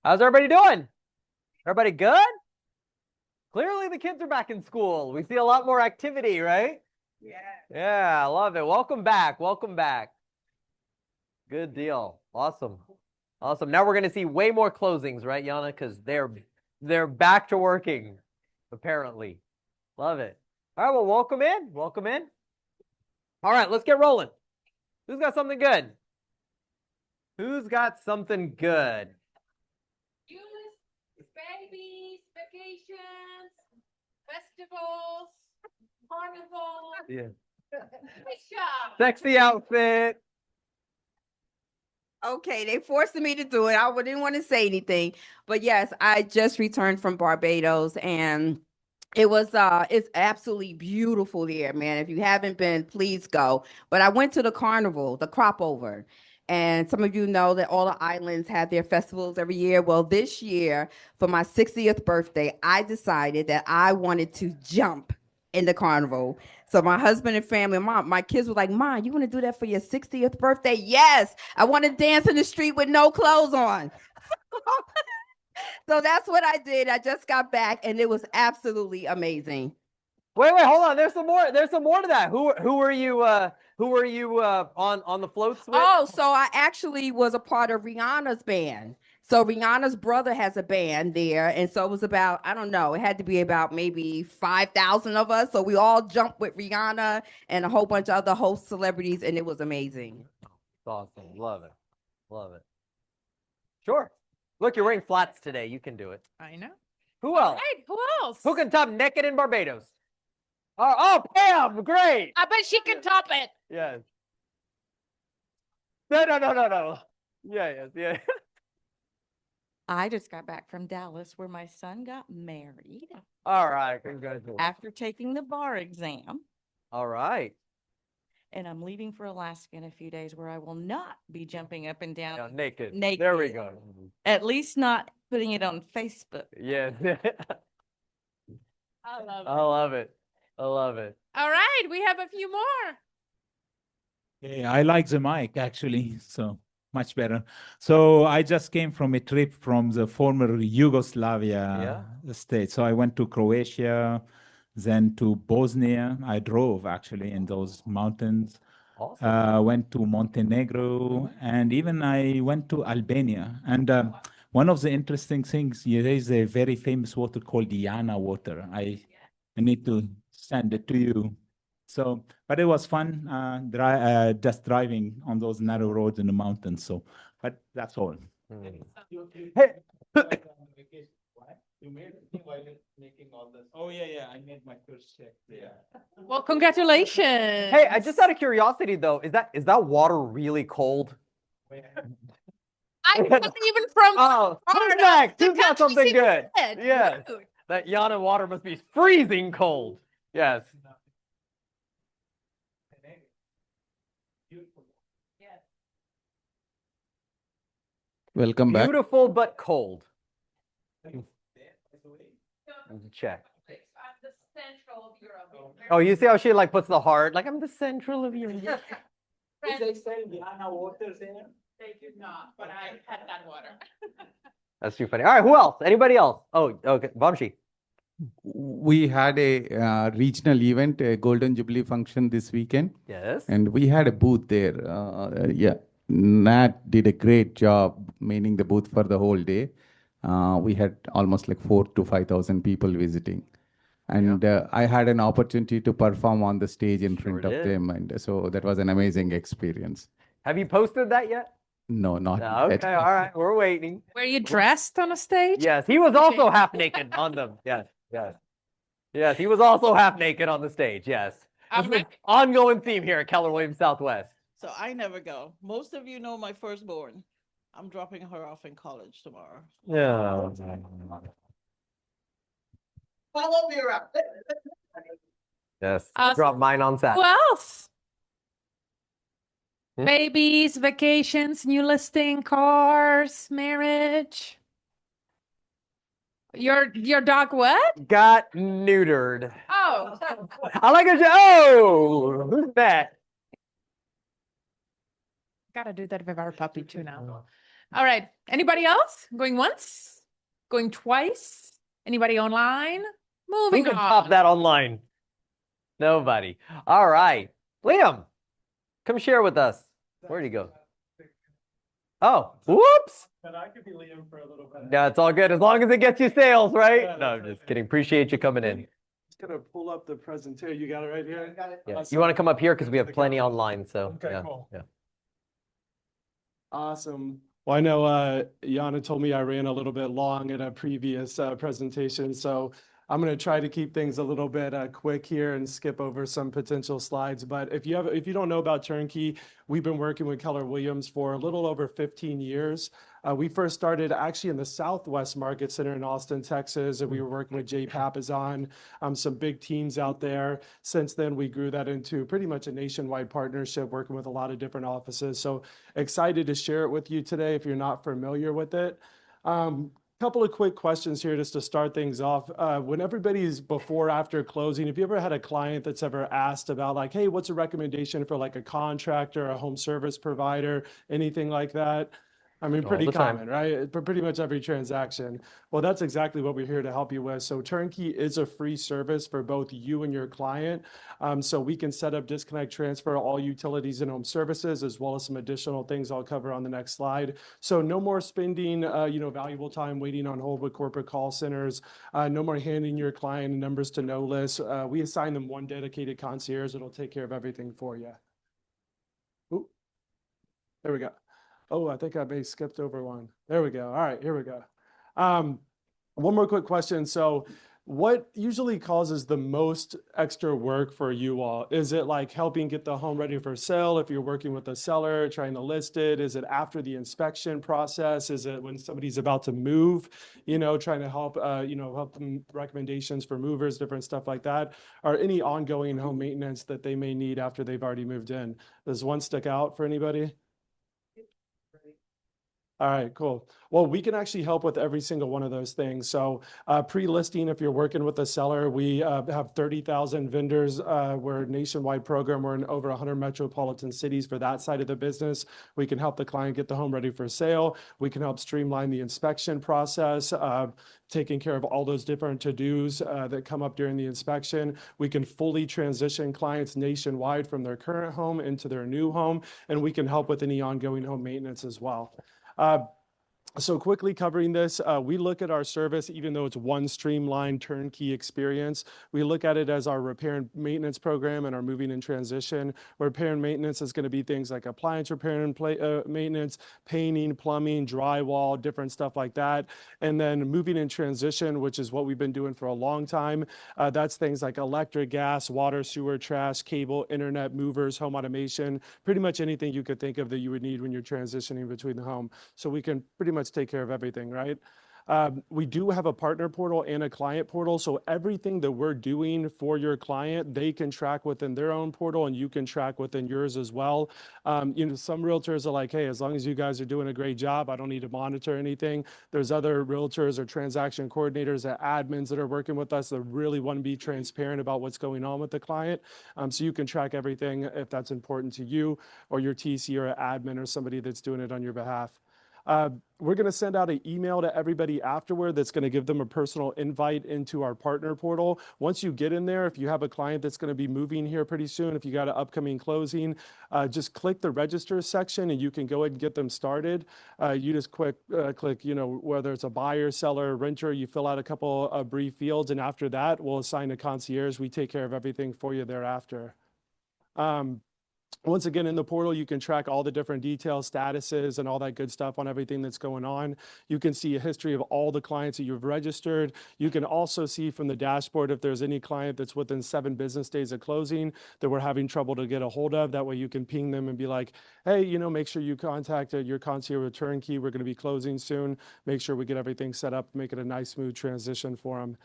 How's everybody doing? Everybody good? Clearly the kids are back in school. We see a lot more activity, right? Yeah. Yeah, I love it. Welcome back. Welcome back. Good deal. Awesome. Awesome. Now we're going to see way more closings, right, Yana? Because they're back to working, apparently. Love it. All right, well, welcome in. Welcome in. All right, let's get rolling. Who's got something good? Who's got something good? Babies, vacations, festivals, carnivals. Yeah. Nice job. Sexy outfit. Okay, they forcing me to do it. I didn't want to say anything, but yes, I just returned from Barbados and it's absolutely beautiful there, man. If you haven't been, please go. But I went to the carnival, the crop over. And some of you know that all the islands have their festivals every year. Well, this year, for my 60th birthday, I decided that I wanted to jump in the carnival. So my husband and family, my kids were like, Mom, you want to do that for your 60th birthday? Yes, I want to dance in the street with no clothes on. So that's what I did. I just got back and it was absolutely amazing. Wait, hold on. There's some more. There's some more to that. Who are you? Who are you on the floats with? Oh, so I actually was a part of Rihanna's band. So Rihanna's brother has a band there, and so it was about, I don't know, it had to be about maybe 5,000 of us. So we all jumped with Rihanna and a whole bunch of other host celebrities, and it was amazing. It's awesome. Love it. Love it. Sure. Look, you're wearing flats today. You can do it. I know. Who else? Right, who else? Who can top naked in Barbados? Oh, Pam, great. I bet she can top it. Yes. No. Yeah. I just got back from Dallas where my son got married All right, congratulations. after taking the bar exam. All right. And I'm leaving for Alaska in a few days where I will not be jumping up and down. Yeah, naked. Naked. There we go. At least not putting it on Facebook. Yes. I love it. I love it. I love it. All right, we have a few more. Yeah, I like the mic actually, so much better. So I just came from a trip from the former Yugoslavia state. So I went to Croatia, then to Bosnia. I drove actually in those mountains. Awesome. Went to Montenegro, and even I went to Albania. And one of the interesting things, there is a very famous water called Diana water. I need to send it to you. So, but it was fun, just driving on those narrow roads in the mountains. So, but that's all. Hey. You made me while making all this. Oh yeah, I made my first check. Yeah. Well, congratulations. Hey, I just out of curiosity though, is that water really cold? I'm not even from. Oh, who's Florida. next? The Who's got country's something even good? red. Yes. Rude. That Yana water must be freezing cold. Yes. Welcome back. Beautiful but cold. Check. I'm the central of Europe. Oh, you see how she like puts the heart? Like I'm the central of Europe. They sell Diana waters there? They do not, but I had that water. That's too funny. All right, who else? Anybody else? Oh, okay, Vamshi. We had a regional event, a Golden Jubilee function this weekend, Yes. and we had a booth there. Yeah, Nat did a great job manning the booth for the whole day. We had almost like 4,000 to 5,000 people visiting. And I had an opportunity to perform on the stage in front of them. And so that was an amazing experience. Have you posted that yet? No, not No, yet. okay, all right, we're waiting. Were you dressed on a stage? Yes, he was also half naked on them. Yes, he was also half naked on the stage. Yes. I'm This is an not- ongoing theme here at Keller Williams Southwest. So I never go. Most of you know my firstborn. I'm dropping her off in college tomorrow. Yeah. Follow me around. Yes. Awesome. Drop mine on Who Saturday. else? Hmm? Babies, vacations, new listing, cars, marriage. Your dog what? Got neutered. Oh, I like it. Oh, who's that? gotta do that with our puppy too now. All right. Anybody else? Going once? Going twice? Anybody online? Who Moving can top on. that online? Nobody. All right. Liam, come share with us. Where'd he go? Oh, whoops. But I could be Liam for a little bit. Yeah, it's all good as long as it gets you sales, right? No, I'm just kidding. Appreciate you coming in. Just gonna pull up the presentation. You got it right here? Got it. Yeah. You want to come up here because we have plenty online. So Okay, yeah, cool. yeah. Awesome. Well, I know Yana told me I ran a little bit long in a previous presentation, so I'm going to try to keep things a little bit quick here and skip over some potential slides. But if you don't know about Turnkey, we've been working with Keller Williams for a little over 15 years. We first started actually in the Southwest Market Center in Austin, Texas, and we were working with Jay Papazon, some big teams out there. Since then, we grew that into pretty much a nationwide partnership, working with a lot of different offices. So excited to share it with you today if you're not familiar with it. Couple of quick questions here just to start things off. When everybody's before, after closing, have you ever had a client that's ever asked about like, hey, what's a recommendation for like a contractor, a home service provider, anything like that? I mean, All pretty the time. common, right? For pretty much every transaction. Well, that's exactly what we're here to help you with. So Turnkey is a free service for both you and your client. So we can set up disconnect transfer all utilities and home services, as well as some additional things I'll cover on the next slide. So no more spending, valuable time waiting on hold with corporate call centers. No more handing your client numbers to no list. We assign them one dedicated concierge that'll take care of everything for you. Ooh, there we go. Oh, I think I may have skipped over one. There we go. All right, here we go. One more quick question. So what usually causes the most extra work for you all? Is it like helping get the home ready for sale if you're working with a seller, trying to list it? Is it after the inspection process? Is it when somebody's about to move, trying to help, help them recommendations for movers, different stuff like that? Or any ongoing home maintenance that they may need after they've already moved in? Does one stick out for anybody? All right, cool. Well, we can actually help with every single one of those things. So pre-listing, if you're working with a seller, we have 30,000 vendors. We're a nationwide program. We're in over 100 metropolitan cities for that side of the business. We can help the client get the home ready for sale. We can help streamline the inspection process, taking care of all those different to-dos that come up during the inspection. We can fully transition clients nationwide from their current home into their new home, and we can help with any ongoing home maintenance as well. So quickly covering this, we look at our service, even though it's one streamlined turnkey experience, we look at it as our repair and maintenance program and our moving and transition. Repair and maintenance is going to be things like appliance repair and maintenance, painting, plumbing, drywall, different stuff like that. And then moving and transition, which is what we've been doing for a long time. That's things like electric, gas, water, sewer, trash, cable, internet, movers, home automation, pretty much anything you could think of that you would need when you're transitioning between the home. So we can pretty much take care of everything, right? We do have a partner portal and a client portal. So everything that we're doing for your client, they can track within their own portal and you can track within yours as well. Some realtors are like, hey, as long as you guys are doing a great job, I don't need to monitor anything. There's other realtors or transaction coordinators or admins that are working with us that really want to be transparent about what's going on with the client. So you can track everything if that's important to you or your TC or an admin or somebody that's doing it on your behalf. We're going to send out an email to everybody afterward that's going to give them a personal invite into our partner portal. Once you get in there, if you have a client that's going to be moving here pretty soon, if you got an upcoming closing, just click the register section and you can go ahead and get them started. You just click, whether it's a buyer, seller, renter, you fill out a couple of brief fields, and after that, we'll assign a concierge. We take care of everything for you thereafter. Once again, in the portal, you can track all the different details, statuses, and all that good stuff on everything that's going on. You can see a history of all the clients that you've registered. You can also see from the dashboard if there's any client that's within 7 business days of closing that we're having trouble to get a hold of. That way you can ping them and be like, hey, make sure you contact your concierge with Turnkey. We're going to be closing soon. Make sure we get everything set up, make it a nice, smooth transition for them.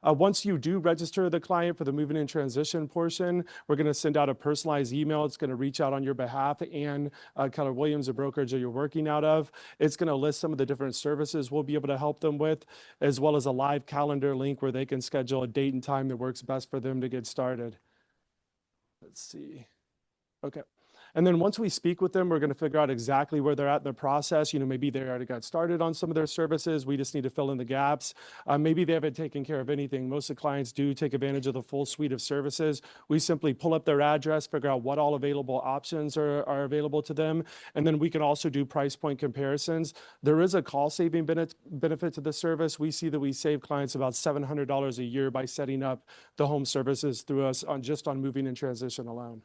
Once you do register the client for the moving and transition portion, we're going to send out a personalized email. It's going to reach out on your behalf and Keller Williams, the brokerage that you're working out of. It's going to list some of the different services we'll be able to help them with, as well as a live calendar link where they can schedule a date and time that works best for them to get started. Let's see. Okay. And then once we speak with them, we're going to figure out exactly where they're at in the process. Maybe they already got started on some of their services. We just need to fill in the gaps. Maybe they haven't taken care of anything. Most of the clients do take advantage of the full suite of services. We simply pull up their address, figure out what all available options are available to them. And then we can also do price point comparisons. There is a call saving benefit to the service. We see that we save clients about $700 a year by setting up the home services through us just on moving and transition alone.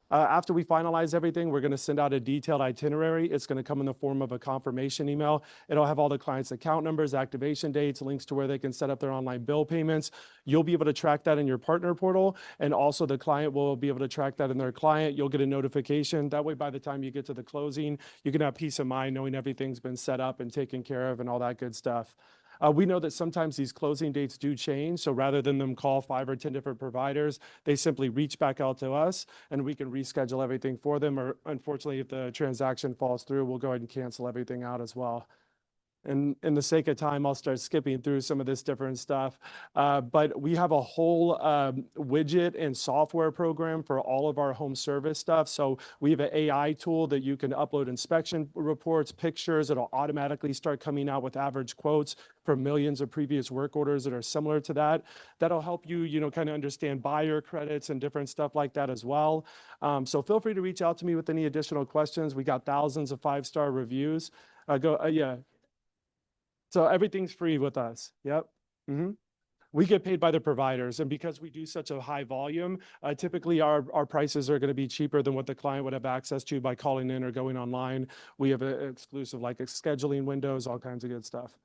After we finalize everything, we're going to send out a detailed itinerary. It's going to come in the form of a confirmation email. It'll have all the clients' account numbers, activation dates, links to where they can set up their online bill payments. You'll be able to track that in your partner portal, and also the client will be able to track that in their client. You'll get a notification. That way, by the time you get to the closing, you can have peace of mind knowing everything's been set up and taken care of and all that good stuff. We know that sometimes these closing dates do change. So rather than them call 5 or 10 different providers, they simply reach back out to us and we can reschedule everything for them. Or unfortunately, if the transaction falls through, we'll go ahead and cancel everything out as well. And in the sake of time, I'll start skipping through some of this different stuff. But we have a whole widget and software program for all of our home service stuff. So we have an AI tool that you can upload inspection reports, pictures. It'll automatically start coming out with average quotes for millions of previous work orders that are similar to that. That'll help you, kind of understand buyer credits and different stuff like that as well. So feel free to reach out to me with any additional questions. We got thousands of 5-star reviews. Yeah. So everything's free with us. Yep. We get paid by the providers. And because we do such a high volume, typically our prices are going to be cheaper than what the client would have access to by calling in or going online. We have an exclusive scheduling windows, all kinds of good stuff.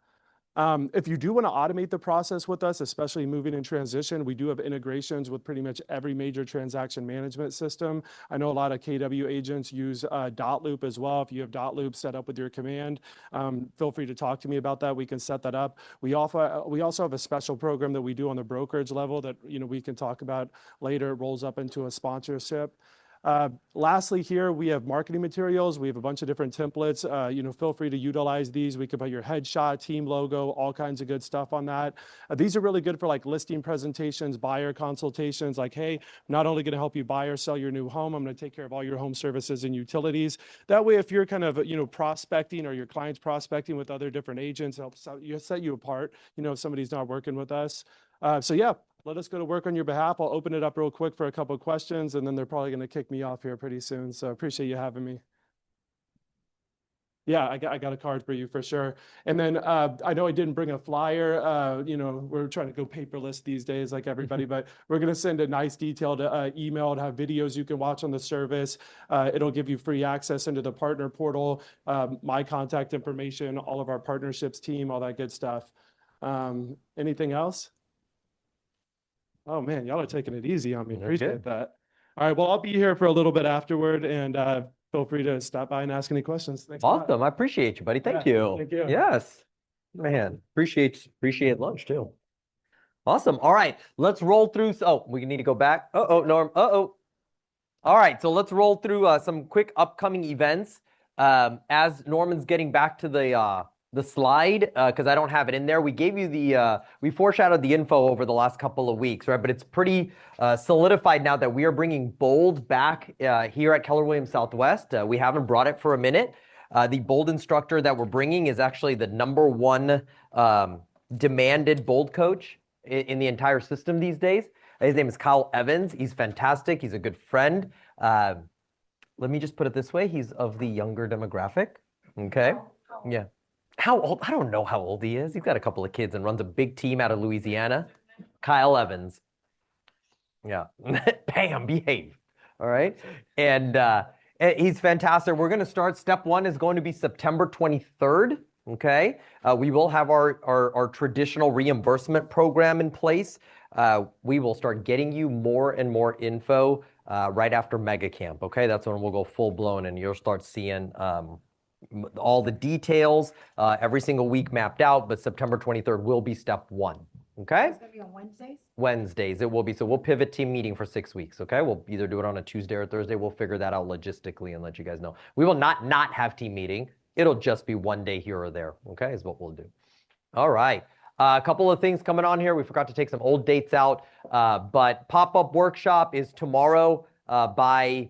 If you do want to automate the process with us, especially moving in transition, we do have integrations with pretty much every major transaction management system. I know a lot of KW agents use Dotloop as well. If you have Dotloop set up with your command, feel free to talk to me about that. We can set that up. We also have a special program that we do on the brokerage level that we can talk about later. It rolls up into a sponsorship. Lastly here, we have marketing materials. We have a bunch of different templates. Feel free to utilize these. We can put your headshot, team logo, all kinds of good stuff on that. These are really good for listing presentations, buyer consultations, hey, I'm not only going to help you buy or sell your new home, I'm going to take care of all your home services and utilities. That way, if you're kind of, prospecting or your client's prospecting with other different agents, it helps set you apart, if somebody's not working with us. So yeah, let us go to work on your behalf. I'll open it up real quick for a couple of questions, and then they're probably going to kick me off here pretty soon. So appreciate you having me. Yeah, I got a card for you for sure. And then I know I didn't bring a flyer. We're trying to go paperless these days like everybody, but we're going to send a nice detailed email to have videos you can watch on the service. It'll give you free access into the partner portal, my contact information, all of our partnerships team, all that good stuff. Anything else? Oh man, y'all are taking it easy on me. Appreciate that. All right, well, I'll be here for a little bit afterward, and feel free to stop by and ask any questions. Thanks. Awesome. I appreciate you, buddy. Thank you. Thank you. Yes. Man, appreciate lunch too. Awesome. All right, let's roll through. Oh, we need to go back. Norm. All right, so let's roll through some quick upcoming events. As Norman's getting back to the slide, because I don't have it in there. We gave you we foreshadowed the info over the last couple of weeks, right? But it's pretty solidified now that we are bringing Bold back here at Keller Williams Southwest. We haven't brought it for a minute. The Bold instructor that we're bringing is actually the #1 demanded Bold coach in the entire system these days. His name is Kyle Evans. He's fantastic. He's a good friend. Let me just put it this way. He's of the younger demographic. Okay. Yeah. How old? I don't know how old he is. He's got a couple of kids and runs a big team out of Louisiana. Kyle Evans. Yeah. Bam, behave. All right. And he's fantastic. We're going to start. Step 1 is going to be September 23rd. Okay. We will have our traditional reimbursement program in place. We will start getting you more and more info right after Mega Camp. Okay. That's when we'll go full blown and you'll start seeing all the details every single week mapped out, but September 23rd will be step 1. Okay? It's going to be on Wednesdays? Wednesdays it will be. So we'll pivot team meeting for 6 weeks. Okay? We'll either do it on a Tuesday or Thursday. We'll figure that out logistically and let you guys know. We will not have team meeting. It'll just be one day here or there. Okay? Is what we'll do. All right. A couple of things coming on here. We forgot to take some old dates out, but pop-up workshop is tomorrow by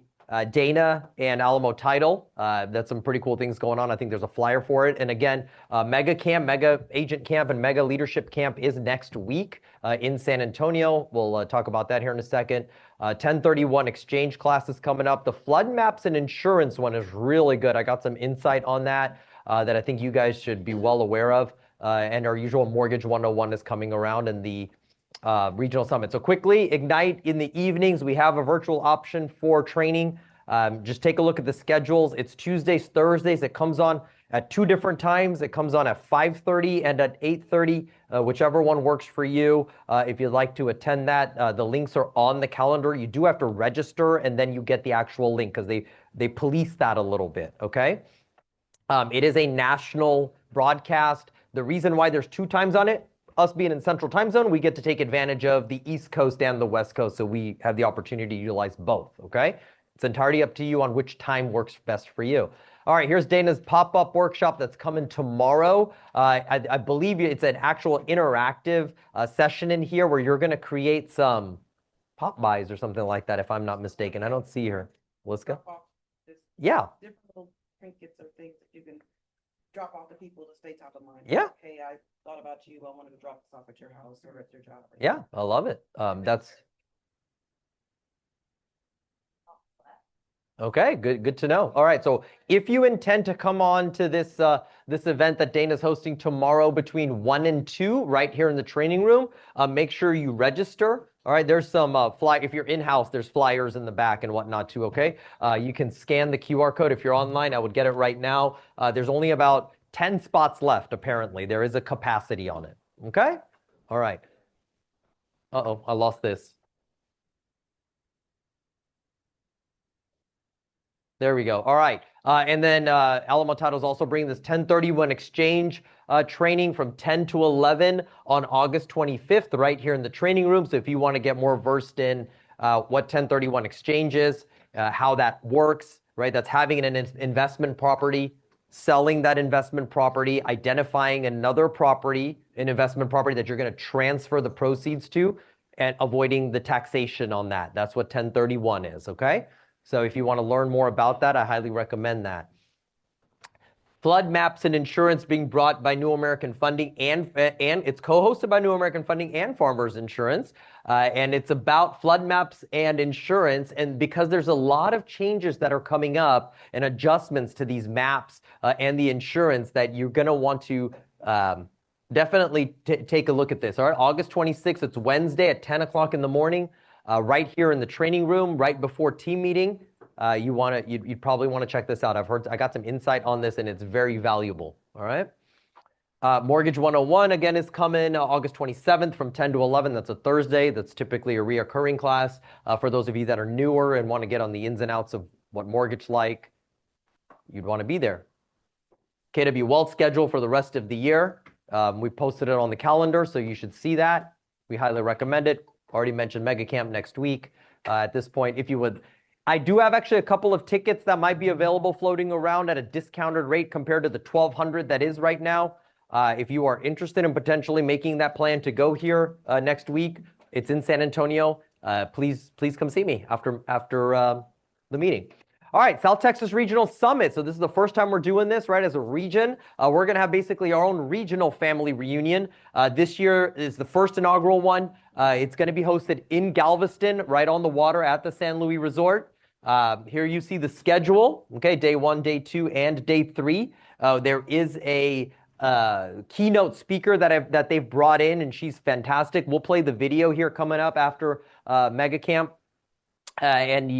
Dana and Alamo Title. That's some pretty cool things going on. I think there's a flyer for it. And again, Mega Camp, Mega Agent Camp, and Mega Leadership Camp is next week in San Antonio. We'll talk about that here in a second. 1031 exchange classes coming up. The flood maps and insurance one is really good. I got some insight on that that I think you guys should be well aware of. And our usual Mortgage 101 is coming around in the regional summit. So quickly, Ignite in the evenings. We have a virtual option for training. Just take a look at the schedules. It's Tuesdays, Thursdays. It comes on at 2 different times. It comes on at 5:30 and at 8:30, whichever one works for you. If you'd like to attend that, the links are on the calendar. You do have to register, and then you get the actual link because they police that a little bit, okay? It is a national broadcast. The reason why there's 2 times on it, us being in Central Time Zone, we get to take advantage of the East Coast and the West Coast, so we have the opportunity to utilize both, okay? It's entirely up to you on which time works best for you. All right, here's Dana's pop-up workshop that's coming tomorrow. I believe it's an actual interactive session in here where you're going to create some pop buys or something like that, if I'm not mistaken. I don't see her. Liska? Yeah. Different little trinkets or things that you can drop off to people to stay top of mind. Yeah. Like, hey, I thought about you. I wanted to drop this off at your house or at your job. Yeah, I love it. That's okay. Good to know. All right. So if you intend to come on to this this event that Dana's hosting tomorrow between 1 and 2, right here in the training room, make sure you register. All right. There's some if you're in-house, there's flyers in the back and whatnot too. Okay. You can scan the QR code if you're online. I would get it right now. There's only about 10 spots left. Apparently, there is a capacity on it. Okay. All right. Uh-oh, I lost this. There we go. All right. And then Alamo Title is also bringing this 1031 exchange training from 10 to 11 on August 25th, right here in the training room. So if you want to get more versed in what 1031 exchange is, how that works, right? That's having an investment property, selling that investment property, identifying another property, an investment property that you're going to transfer the proceeds to, and avoiding the taxation on that. That's what 1031 is, okay? So if you want to learn more about that, I highly recommend that. Flood maps and insurance being brought by New American Funding, and it's co-hosted by New American Funding and Farmers Insurance. And it's about flood maps and insurance. And because there's a lot of changes that are coming up and adjustments to these maps and the insurance, that you're going to want to definitely take a look at this. All right, August 26th, it's Wednesday at 10 o'clock in the morning. Right here in the training room, right before team meeting. You'd probably want to check this out. I got some insight on this, and it's very valuable. All right. Mortgage 101 again is coming August 27th from 10 to 11. That's a Thursday. That's typically a reoccurring class. For those of you that are newer and want to get on the ins and outs of what mortgage like, you'd want to be there. KW Wealth schedule for the rest of the year. We posted it on the calendar, so you should see that. We highly recommend it. Already mentioned Mega Camp next week. At this point, if you would, I do have actually a couple of tickets that might be available floating around at a discounted rate compared to the $1,200 that is right now. If you are interested in potentially making that plan to go here next week, it's in San Antonio. Please come see me after the meeting. All right, South Texas Regional Summit. So this is the first time we're doing this, right, as a region. We're going to have basically our own regional family reunion. This year is the first inaugural one. It's going to be hosted in Galveston, right on the water at the San Luis Resort. Here you see the schedule, okay, day 1, day 2, and day 3. There is a keynote speaker that they've brought in, and she's fantastic. We'll play the video here coming up after Mega Camp. And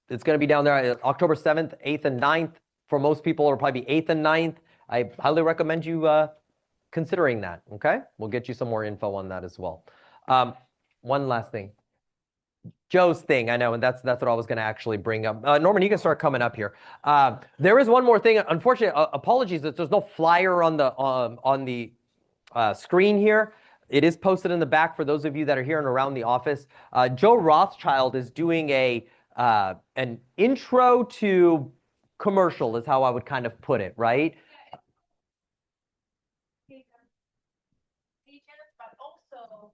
it's going to be down there October 7th, 8th, and 9th. For most people, it'll probably be 8th and 9th. I highly recommend you considering that, okay? We'll get you some more info on that as well. One last thing. Joe's thing, I know, and that's what I was going to actually bring up. Norman, you can start coming up here. There is one more thing. Unfortunately, apologies that there's no flyer on the screen here. It is posted in the back for those of you that are here and around the office. Joe Rothschild is doing an intro to commercial, is how I would kind of put it, right? But also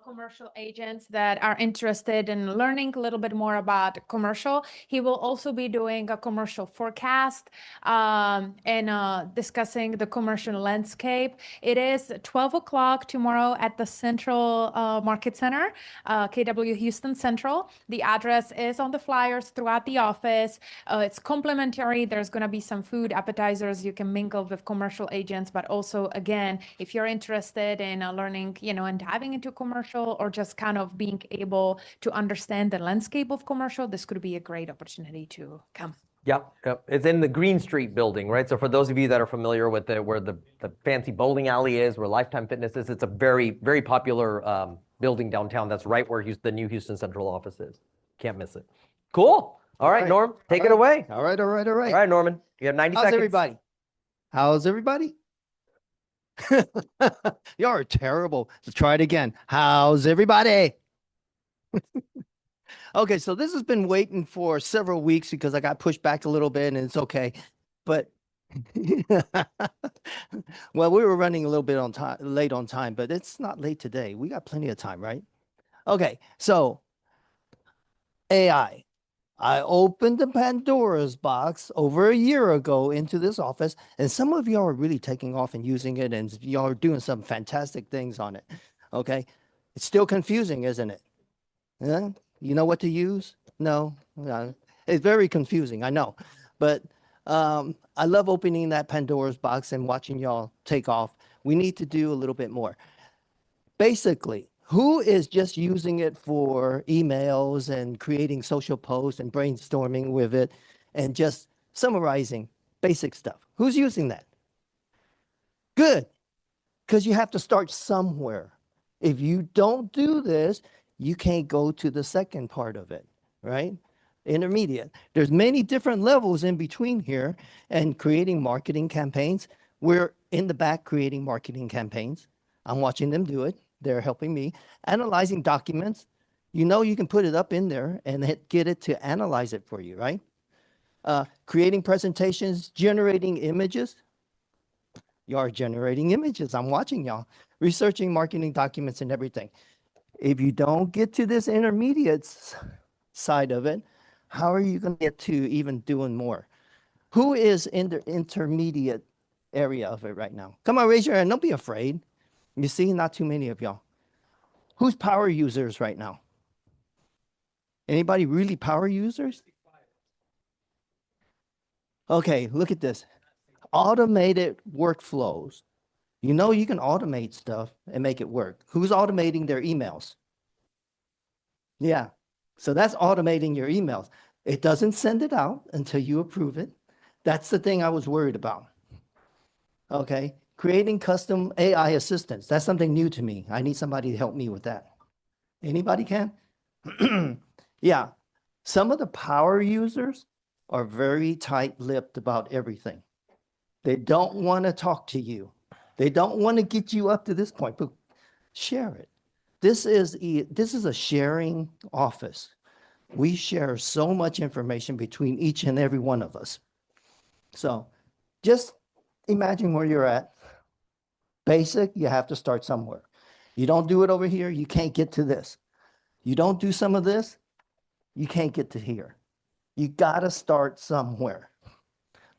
commercial agents that are interested in learning a little bit more about commercial. He will also be doing a commercial forecast and discussing the commercial landscape. It is 12 o'clock tomorrow at the Central Market Center, KW Houston Central. The address is on the flyers throughout the office. It's complimentary. There's going to be some food, appetizers. You can mingle with commercial agents, but also, again, if you're interested in learning, and diving into commercial or just kind of being able to understand the landscape of commercial, this could be a great opportunity to come. Yep, yep. It's in the Green Street building, right? So for those of you that are familiar with where the fancy bowling alley is, where Lifetime Fitness is, it's a very, very popular building downtown. That's right where the new Houston Central office is. Can't miss it. Cool. All right, Norm, take it away. All right. All right, Norman. You have 90 How's seconds. everybody? How's everybody? You are terrible. Let's try it again. How's everybody? Okay, so this has been waiting for several weeks because I got pushed back a little bit and it's okay. But well, we were running a little bit on time, late on time, but it's not late today. We got plenty of time, right? Okay, so AI. I opened the Pandora's box over a year ago into this office, and some of y'all are really taking off and using it, and y'all are doing some fantastic things on it. Okay, it's still confusing, isn't it? Yeah? You know what to use? No, it's very confusing. I know, but I love opening that Pandora's box and watching y'all take off. We need to do a little bit more. Basically, who is just using it for emails and creating social posts and brainstorming with it and just summarizing basic stuff? Who's using that? Good, because you have to start somewhere. If you don't do this, you can't go to the second part of it, right? Intermediate. There's many different levels in between here and creating marketing campaigns. We're in the back creating marketing campaigns. I'm watching them do it. They're helping me. Analyzing documents. You can put it up in there and get it to analyze it for you, right? Creating presentations, generating images. You are generating images. I'm watching y'all. Researching marketing documents and everything. If you don't get to this intermediate side of it, how are you going to get to even doing more? Who is in the intermediate area of it right now? Come on, raise your hand. Don't be afraid. You see, not too many of y'all. Who's power users right now? Anybody really power users? Okay, look at this. Automated workflows. You can automate stuff and make it work. Who's automating their emails? Yeah, so that's automating your emails. It doesn't send it out until you approve it. That's the thing I was worried about. Okay, creating custom AI assistants. That's something new to me. I need somebody to help me with that. Anybody can? Yeah, some of the power users are very tight-lipped about everything. They don't want to talk to you. They don't want to get you up to this point, but share it. This is a sharing office. We share so much information between each and every one of us. So just imagine where you're at. Basic, you have to start somewhere. You don't do it over here, you can't get to this. You don't do some of this, you can't get to here. You got to start somewhere.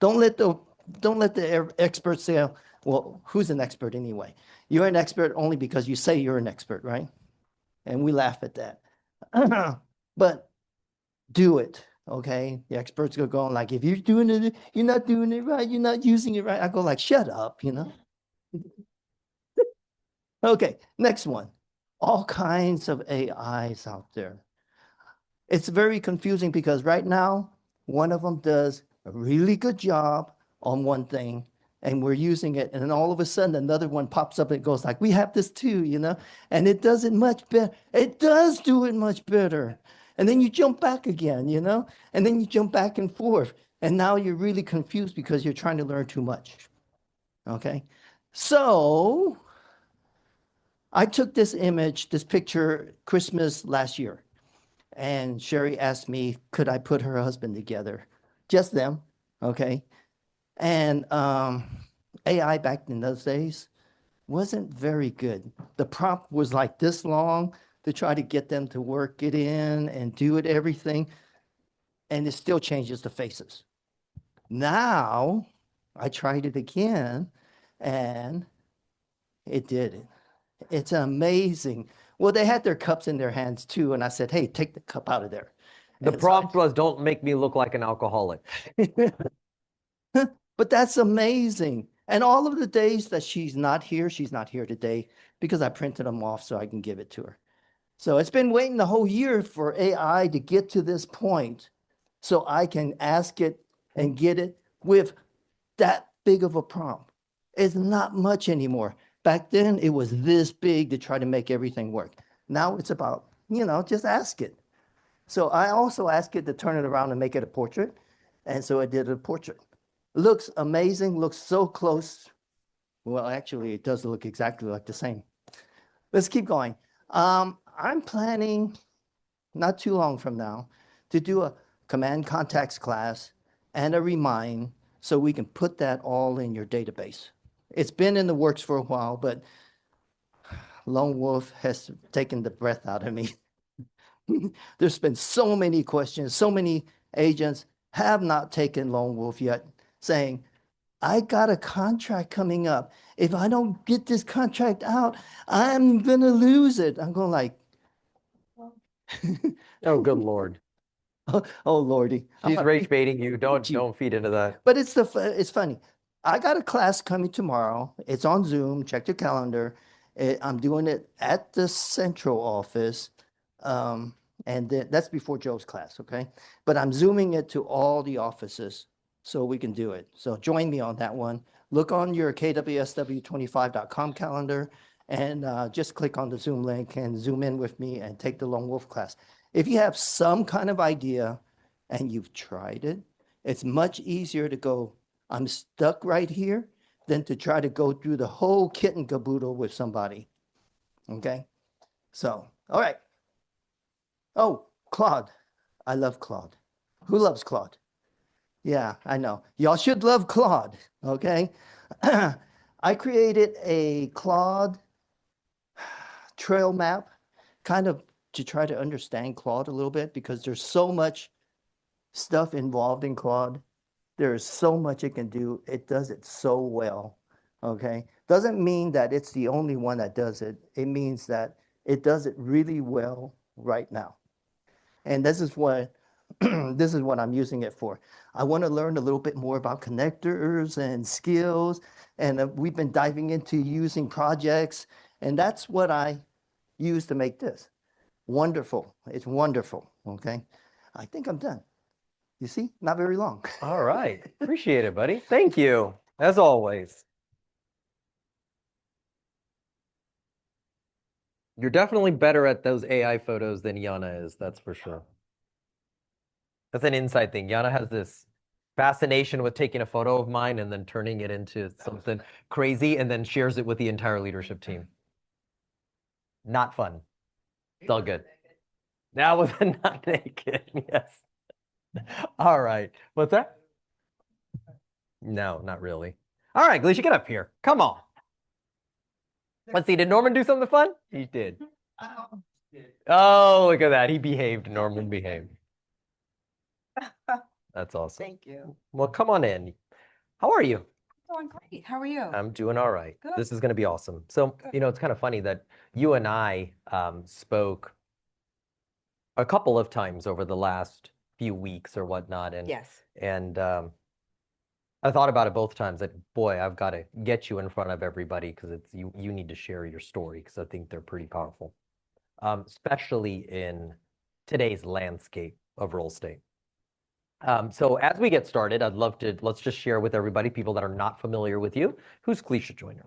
Don't let the experts say, well, who's an expert anyway? You're an expert only because you say you're an expert, right? And we laugh at that. But do it, okay? The experts go going like, if you're doing it, you're not doing it right, you're not using it right. I go like, shut up, Okay, next one. All kinds of AIs out there. It's very confusing because right now, one of them does a really good job on one thing, and we're using it, and then all of a sudden another one pops up and goes like, we have this too, and it does it much better. It does do it much better. And then you jump back again, and then you jump back and forth, and now you're really confused because you're trying to learn too much. Okay, so I took this picture Christmas last year, and Sherry asked me, could I put her husband together? Just them, okay? And AI back in those days, wasn't very good. The prompt was like this long to try to get them to work it in and do it everything, and it still changes the faces. Now, I tried it again, and it did it. It's amazing. Well, they had their cups in their hands too, and I said, "Hey, take the cup out of there." The And so- prompt was, "Don't make me look like an alcoholic." But that's amazing. And all of the days that she's not here today because I printed them off so I can give it to her. So it's been waiting the whole year for AI to get to this point so I can ask it and get it with that big of a prompt. It's not much anymore. Back then, it was this big to try to make everything work. Now it's about, just ask it. So I also asked it to turn it around and make it a portrait. And so it did a portrait. Looks amazing, looks so close. Well, actually, it does look exactly like the same. Let's keep going. I'm planning not too long from now to do a command contacts class and a remind so we can put that all in your database. It's been in the works for a while, but Lone Wolf has taken the breath out of me. There's been so many questions, so many agents have not taken Lone Wolf yet, saying, I got a contract coming up. If I don't get this contract out, I'm gonna lose it. I'm going like, Oh, good Lord. oh Lordy. She's rage baiting you. Don't you. feed into that. But it's funny. I got a class coming tomorrow. It's on Zoom. Check your calendar. I'm doing it at the central office. And that's before Joe's class, okay? But I'm Zooming it to all the offices so we can do it. So join me on that one. Look on your kwsw25.com calendar and just click on the Zoom link and Zoom in with me and take the Lone Wolf class. If you have some kind of idea and you've tried it, it's much easier to go, I'm stuck right here, than to try to go through the whole kit and caboodle with somebody, okay? So, all right. Oh, Claude. I love Claude. Who loves Claude? Yeah, I know. Y'all should love Claude, okay? I created a Claude trail map kind of to try to understand Claude a little bit because there's so much stuff involved in Claude. There's so much it can do. It does it so well, okay? Doesn't mean that it's the only one that does it. It means that it does it really well right now. And this is what this is what I'm using it for. I want to learn a little bit more about connectors and skills. And we've been diving into using projects. And that's what I use to make this. Wonderful. It's wonderful. Okay. I think I'm done. You see, not very long. All right. Appreciate it, buddy. Thank you, as always. You're definitely better at those AI photos than Yana is, that's for sure. That's an inside thing. Yana has this fascination with taking a photo of mine and then turning it into something crazy and then shares it with the entire leadership team. Not fun. It's all good. That was not naked, yes. All right. What's that? No, not really. All right, Gleisha, get up here. Come on. Let's see. Did Norman do something fun? He did. Oh, look at that. He behaved. Norman behaved. That's awesome. Thank you. Well, come on in. How are you? Doing great. How are you? I'm doing all right. Good. This is going to be awesome. So, it's kind of funny that you and I spoke a couple of times over the last few weeks or whatnot. And Yes. And I thought about it both times that, boy, I've got to get you in front of everybody because it's you need to share your story because I think they're pretty powerful, especially in today's landscape of real estate. So as we get started, let's just share with everybody, people that are not familiar with you, who's Gleisha Joyner?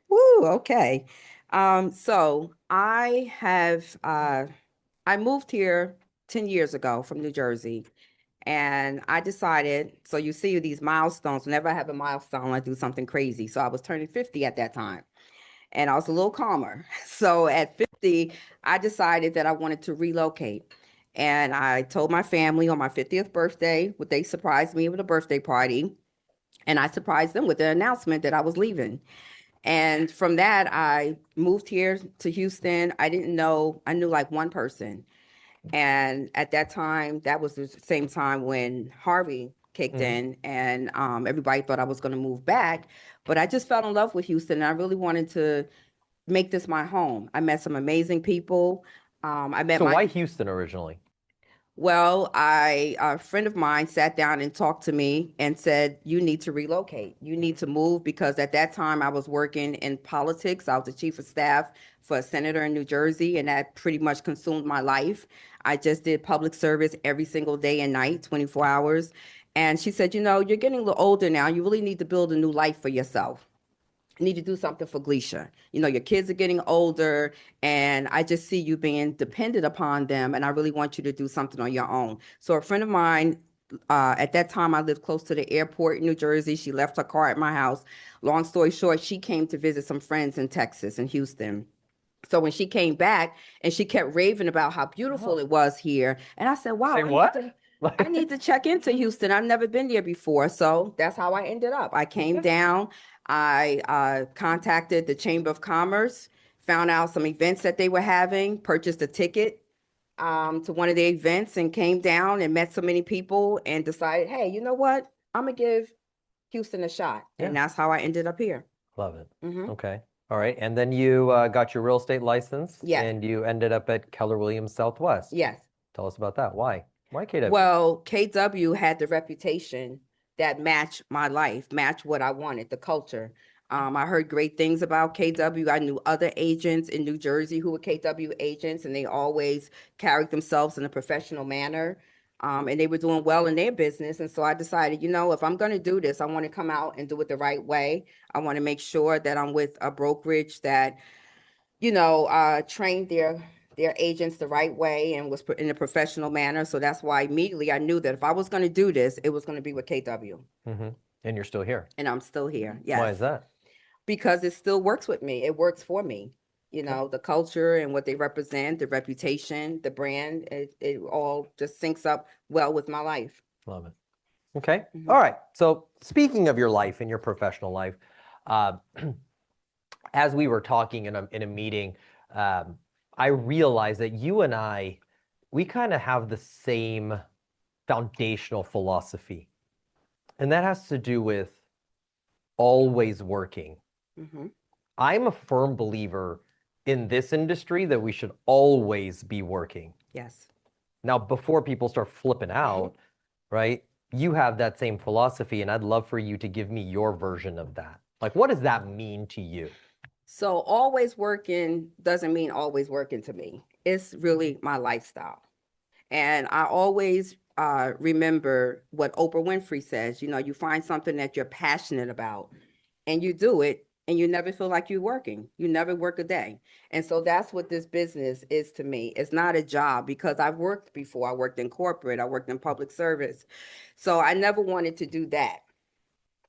Woo, okay. So I have I moved here 10 years ago from New Jersey. And I decided, so you see these milestones, whenever I have a milestone, I do something crazy. So I was turning 50 at that time. And I was a little calmer. So at 50, I decided that I wanted to relocate. And I told my family on my 50th birthday, they surprised me with a birthday party. And I surprised them with the announcement that I was leaving. And from that, I moved here to Houston. I knew like one person. And at that time, that was the same time when Harvey kicked in, and everybody thought I was going to move back. But I just fell in love with Houston, and I really wanted to make this my home. I met some amazing people. I met So why Houston originally? Well, a friend of mine sat down and talked to me and said, you need to relocate. You need to move, because at that time I was working in politics. I was the chief of staff for a senator in New Jersey, and that pretty much consumed my life. I just did public service every single day and night, 24 hours. And she said, you're getting a little older now. You really need to build a new life for yourself. You need to do something for Gleisha. Your kids are getting older, and I just see you being dependent upon them, and I really want you to do something on your own. So a friend of mine, at that time, I lived close to the airport in New Jersey. She left her car at my house. Long story short, she came to visit some friends in Texas, in Houston. So when she came back, and she kept raving about how beautiful it was here, and I said, wow, Say what? I need to check into Houston. I've never been there before. So that's how I ended up. I came down. I contacted the Chamber of Commerce, found out some events that they were having, purchased a ticket to one of the events, and came down and met so many people and decided, hey, you know what? I'm going to give Houston a shot. And that's how I ended up here. Love it. Mhm. Okay. All right. And then you got your real estate license. Yes. And you ended up at Keller Williams Southwest. Yes. Tell us about that. Why? Why KW? Well, KW had the reputation that matched my life, matched what I wanted, the culture. I heard great things about KW. I knew other agents in New Jersey who were KW agents, and they always carried themselves in a professional manner. And they were doing well in their business. And so I decided, if I'm going to do this, I want to come out and do it the right way. I want to make sure that I'm with a brokerage that trained their agents the right way and was in a professional manner. So that's why immediately I knew that if I was going to do this, it was going to be with KW. And you're still here. And I'm still here. Yes. Why is that? Because it still works with me. It works for me. The culture and what they represent, the reputation, the brand, it all just syncs up well with my life. Love it. Okay. All right. So speaking of your life and your professional life, as we were talking in a meeting, I realized that you and I, we kind of have the same foundational philosophy. And that has to do with always working. I'm a firm believer in this industry that we should always be working. Yes. Now, before people start flipping out, right, you have that same philosophy, and I'd love for you to give me your version of that. Like, what does that mean to you? So always working doesn't mean always working to me. It's really my lifestyle. And I always remember what Oprah Winfrey says, you find something that you're passionate about and you do it, and you never feel like you're working. You never work a day. And so that's what this business is to me. It's not a job, because I've worked before. I worked in corporate, I worked in public service. So I never wanted to do that,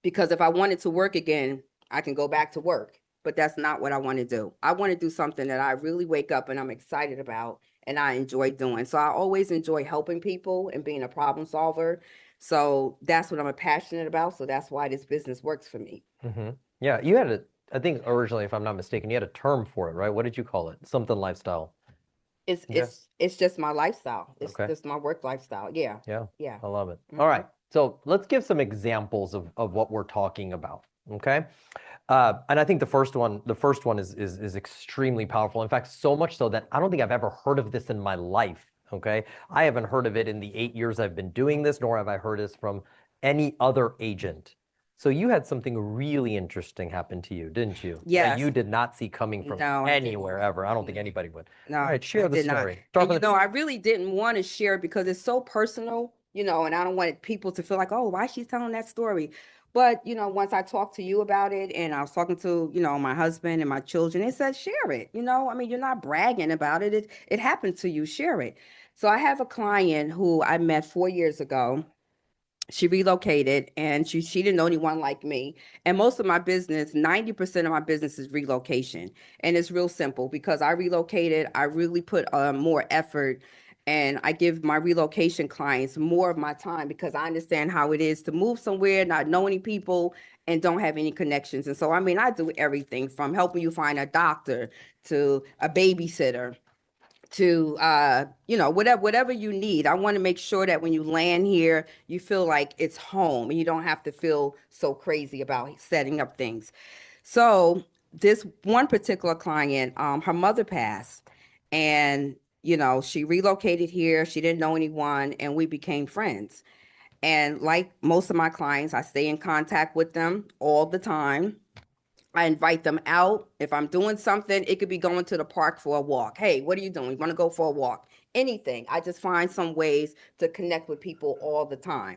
because if I wanted to work again, I can go back to work. But that's not what I want to do. I want to do something that I really wake up and I'm excited about and I enjoy doing. So I always enjoy helping people and being a problem solver. So that's what I'm passionate about. So that's why this business works for me. Yeah, you had I think originally, if I'm not mistaken, you had a term for it, right? What did you call it? Something lifestyle. It's just my lifestyle. It's Okay. just my work lifestyle. Yeah. Yeah. Yeah. I love it. All right. So let's give some examples of what we're talking about. Okay. And I think the first one is extremely powerful. In fact, so much so that I don't think I've ever heard of this in my life. Okay. I haven't heard of it in the 8 years I've been doing this, nor have I heard this from any other agent. So you had something really interesting happen to you, didn't you? Yes. That you did not see coming from No, I didn't. anywhere ever. I don't think anybody would. No, All right, share I the did not. story. And, I really didn't want to share it because it's so personal, and I don't want people to feel like, oh, why she's telling that story. But, once I talked to you about it, and I was talking to, my husband and my children, it said, share it. You're not bragging about it. It happened to you, share it. So I have a client who I met 4 years ago. She relocated, and she didn't know anyone like me. And most of my business, 90% of my business is relocation. And it's real simple, because I relocated. I really put more effort And I give my relocation clients more of my time because I understand how it is to move somewhere, not know any people, and don't have any connections. And so, I mean, I do everything from helping you find a doctor to a babysitter to whatever you need. I want to make sure that when you land here, you feel like it's home and you don't have to feel so crazy about setting up things. So this one particular client, her mother passed, and she relocated here. She didn't know anyone, and we became friends. And like most of my clients, I stay in contact with them all the time. I invite them out. If I'm doing something, it could be going to the park for a walk. Hey, what are you doing? You want to go for a walk? Anything. I just find some ways to connect with people all the time.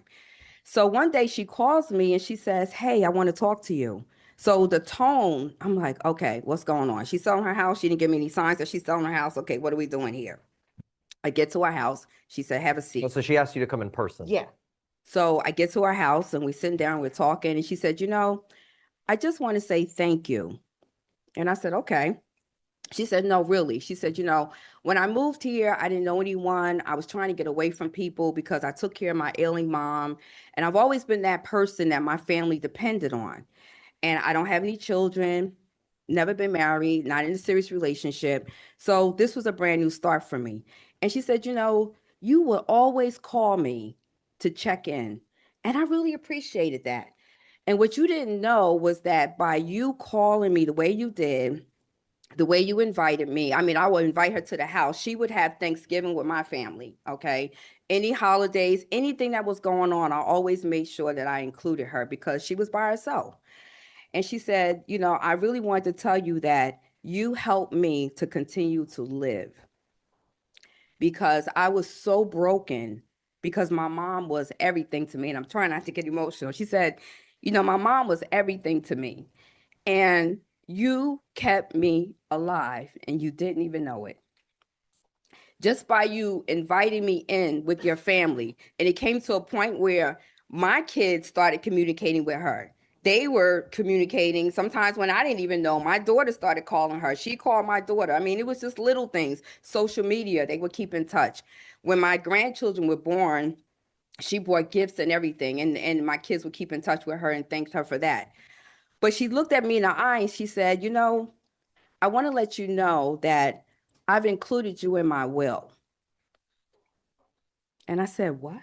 So one day she calls me and she says, "Hey, I want to talk to you." So the tone, I'm like, okay, what's going on? She's selling her house. She didn't give me any signs that she's selling her house. Okay, what are we doing here? I get to her house. She said, "Have a seat." Oh, so she asked you to come in person. Yeah. So I get to her house and we're sitting down, we're talking, and she said, "I just want to say thank you." And I said, "Okay." She said, "No, really." She said, "When I moved here, I didn't know anyone. I was trying to get away from people because I took care of my ailing mom. And I've always been that person that my family depended on. And I don't have any children, never been married, not in a serious relationship. So this was a brand new start for me." And she said, "You would always call me to check in. And I really appreciated that. And what you didn't know was that by you calling me the way you did, the way you invited me, I mean, I would invite her to the house. She would have Thanksgiving with my family, okay? Any holidays, anything that was going on, I always made sure that I included her because she was by herself." And she said, "I really wanted to tell you that you helped me to continue to live because I was so broken because my mom was everything to me." And I'm trying not to get emotional. She said, "My mom was everything to me. And you kept me alive and you didn't even know it. Just by you inviting me in with your family." And it came to a point where my kids started communicating with her. They were communicating sometimes when I didn't even know. My daughter started calling her. She called my daughter. I mean, it was just little things. Social media, they would keep in touch. When my grandchildren were born, she brought gifts and everything. And my kids would keep in touch with her and thanked her for that. But she looked at me in the eye and she said, "I want to let you know that I've included you in my will." And I said, "What?"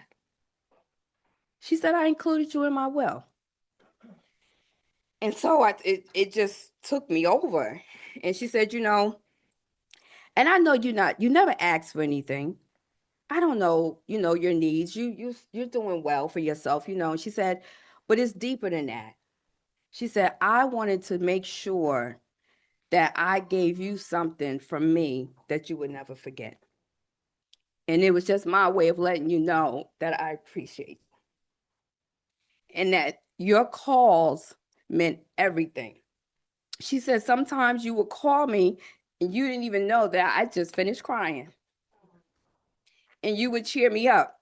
She said, "I included you in my will." And so it just took me over. And she said, "And I know you never asked for anything. I don't know, your needs. You're doing well for yourself, And she said, "But it's deeper than that." She said, "I wanted to make sure that I gave you something from me that you would never forget. And it was just my way of letting you know that I appreciate you and that your calls meant everything." She said, "Sometimes you would call me and you didn't even know that I just finished crying. And you would cheer me up.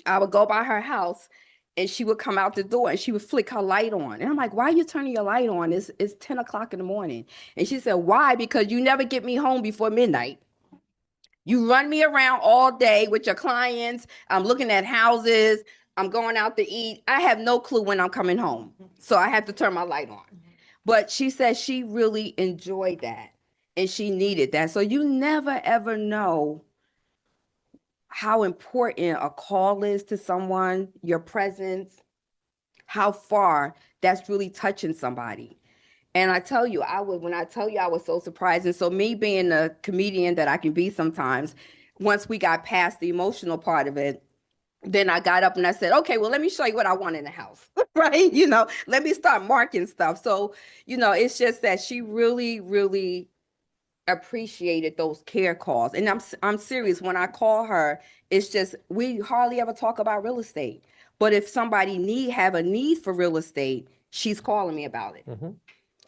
I would go by her house and she would come out the door and she would flick her light on. And I'm like, 'Why are you turning your light on? It's 10 o'clock in the morning." And she said, "Why? Because you never get me home before midnight. You run me around all day with your clients. I'm looking at houses. I'm going out to eat. I have no clue when I'm coming home. So I have to turn my light on." But she said she really enjoyed that and she needed that. So you never ever know how important a call is to someone, your presence, how far that's really touching somebody. And I tell you, when I tell you I was so surprised. And so me being a comedian that I can be sometimes, once we got past the emotional part of it, then I got up and I said, "Okay, well, let me show you what I want in the house," right? Let me start marking stuff. So, it's just that she really, really appreciated those care calls. And I'm serious. When I call her, it's just, we hardly ever talk about real estate. But if somebody have a need for real estate, she's calling me about it. Mm-hmm.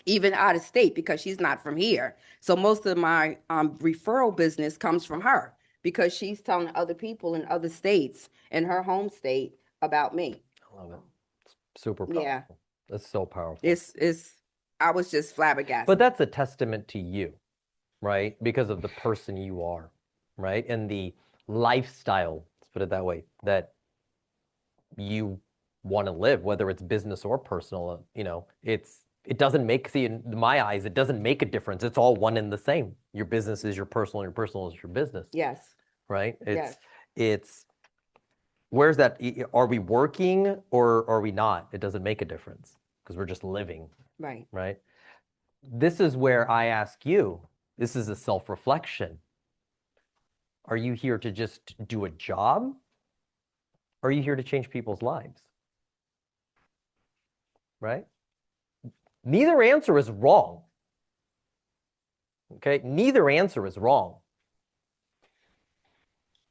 Even out of state because she's not from here. So most of my referral business comes from her because she's telling other people in other states in her home state about me. I love it. It's super powerful. Yeah. That's so powerful. I was just flabbergasted. But that's a testament to you, right? Because of the person you are, right? And the lifestyle, let's put it that way, that you want to live, whether it's business or personal. It doesn't make, see, in my eyes, it doesn't make a difference. It's all one and the same. Your business is your personal, your personal is your business. Yes. Right? Yes. It's where's that? Are we working or are we not? It doesn't make a difference because we're just living. Right. Right? This is where I ask you, this is a self-reflection. Are you here to just do a job? Or are you here to change people's lives? Right? Neither answer is wrong. Okay? Neither answer is wrong.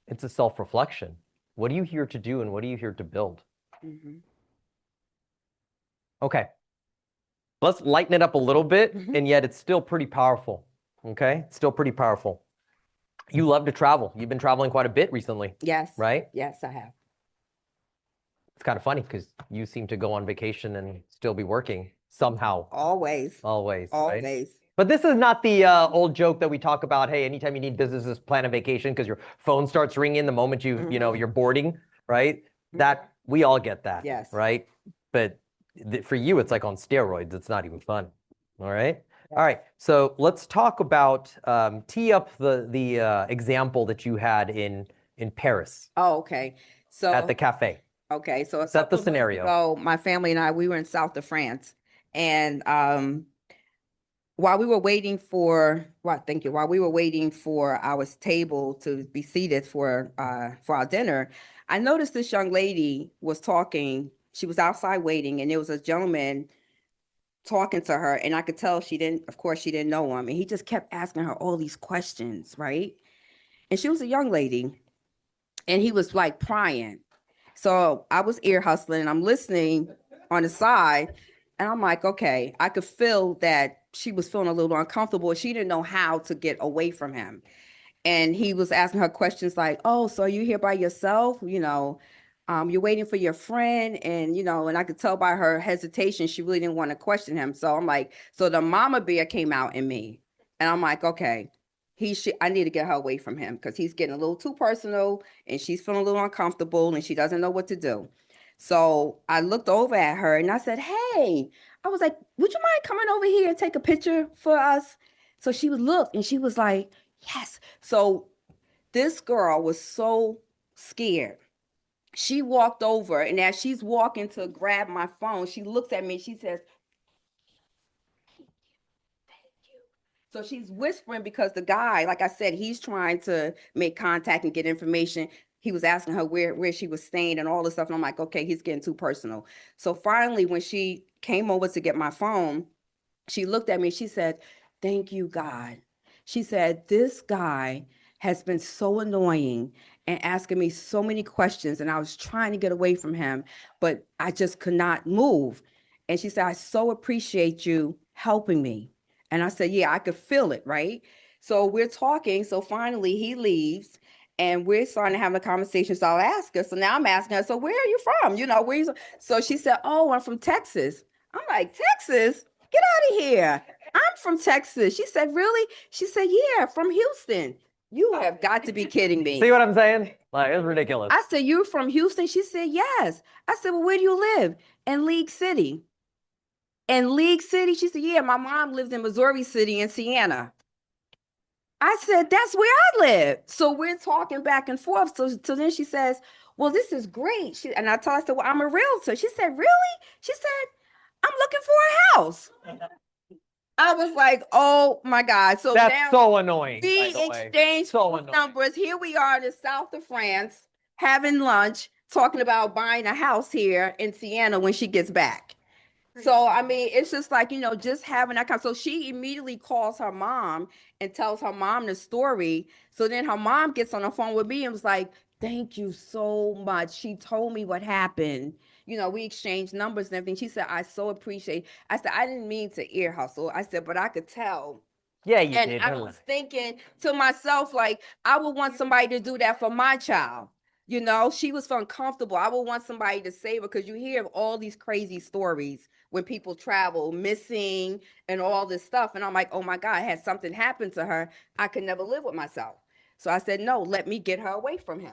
It's a self-reflection. What are you here to do and what are you here to build? Mm-hmm. Okay. Let's lighten it up a little bit, Mhm. and yet it's still pretty powerful. Okay? It's still pretty powerful. You love to travel. You've been traveling quite a bit recently, Yes. right? Yes, I have. It's kind of funny because you seem to go on vacation and still be working somehow. Always. Always, right? Always. But this is not the old joke that we talk about. Hey, anytime you need businesses, plan a vacation because your phone starts ringing the moment you're boarding, right? That we all get that, Yes. right? But for you, it's like on steroids. It's not even fun. All right. All right. So let's talk about tee up the example that you had in Paris Oh, okay. So at the cafe. okay, so a Set the couple of months scenario. ago, my family and I, we were in south of France, and while we were waiting for, well, thank you, while we were waiting for our table to be seated for our dinner, I noticed this young lady was talking. She was outside waiting, and there was a gentleman talking to her, and I could tell she didn't, of course, she didn't know him, and he just kept asking her all these questions, right? And she was a young lady, and he was like prying. So I was ear hustling and I'm listening on the side. And I'm like, okay, I could feel that she was feeling a little uncomfortable. She didn't know how to get away from him. And he was asking her questions like, oh, so are you here by yourself? You're waiting for your friend. And I could tell by her hesitation, she really didn't want to question him. So I'm like, so the mama bear came out in me. And I'm like, okay, I need to get her away from him because he's getting a little too personal and she's feeling a little uncomfortable and she doesn't know what to do. So I looked over at her and I said, hey, I was like, would you mind coming over here and take a picture for us? So she would look and she was like, yes. So this girl was so scared. She walked over, and as she's walking to grab my phone, she looks at me. She says, so she's whispering because the guy, like I said, he's trying to make contact and get information. He was asking her where she was staying and all this stuff. And I'm like, okay, he's getting too personal. So finally, when she came over to get my phone, she looked at me. She said, thank you, God. She said, this guy has been so annoying and asking me so many questions. And I was trying to get away from him, but I just could not move. And she said, I so appreciate you helping me. And I said, yeah, I could feel it, right? So we're talking. So finally he leaves and we're starting to have a conversation. So I'll ask her. So now I'm asking her, so where are you from? Where you? So she said, oh, I'm from Texas. I'm like, Texas? Get out of here. I'm from Texas. She said, really? She said, yeah, from Houston. You have got to be kidding me. See what I'm saying? Like, it's ridiculous. I said, you're from Houston? She said, yes. I said, well, where do you live? In League City. In League City? She said, yeah, my mom lived in Missouri City in Siena. I said, that's where I live. So we're talking back and forth. So then she says, well, this is great. And I told her, I said, well, I'm a realtor. She said, really? She said, I'm looking for a house. I was like, oh my God. So That's now so annoying. we exchanged phone numbers. Here we are in the south of France having lunch, talking about buying a house here in Siena when she gets back. So, I mean, it's just like, just having that kind. So she immediately calls her mom and tells her mom the story. So then her mom gets on the phone with me and was like, thank you so much. She told me what happened. We exchanged numbers and everything. She said, I so appreciate. I said, I didn't mean to ear hustle. I said, but I could tell. Yeah, you And did. I was thinking to myself, like, I would want somebody to do that for my child. She was uncomfortable. I would want somebody to save her because you hear all these crazy stories when people travel missing and all this stuff. And I'm like, oh my God, had something happened to her, I could never live with myself. So I said, no, let me get her away from him.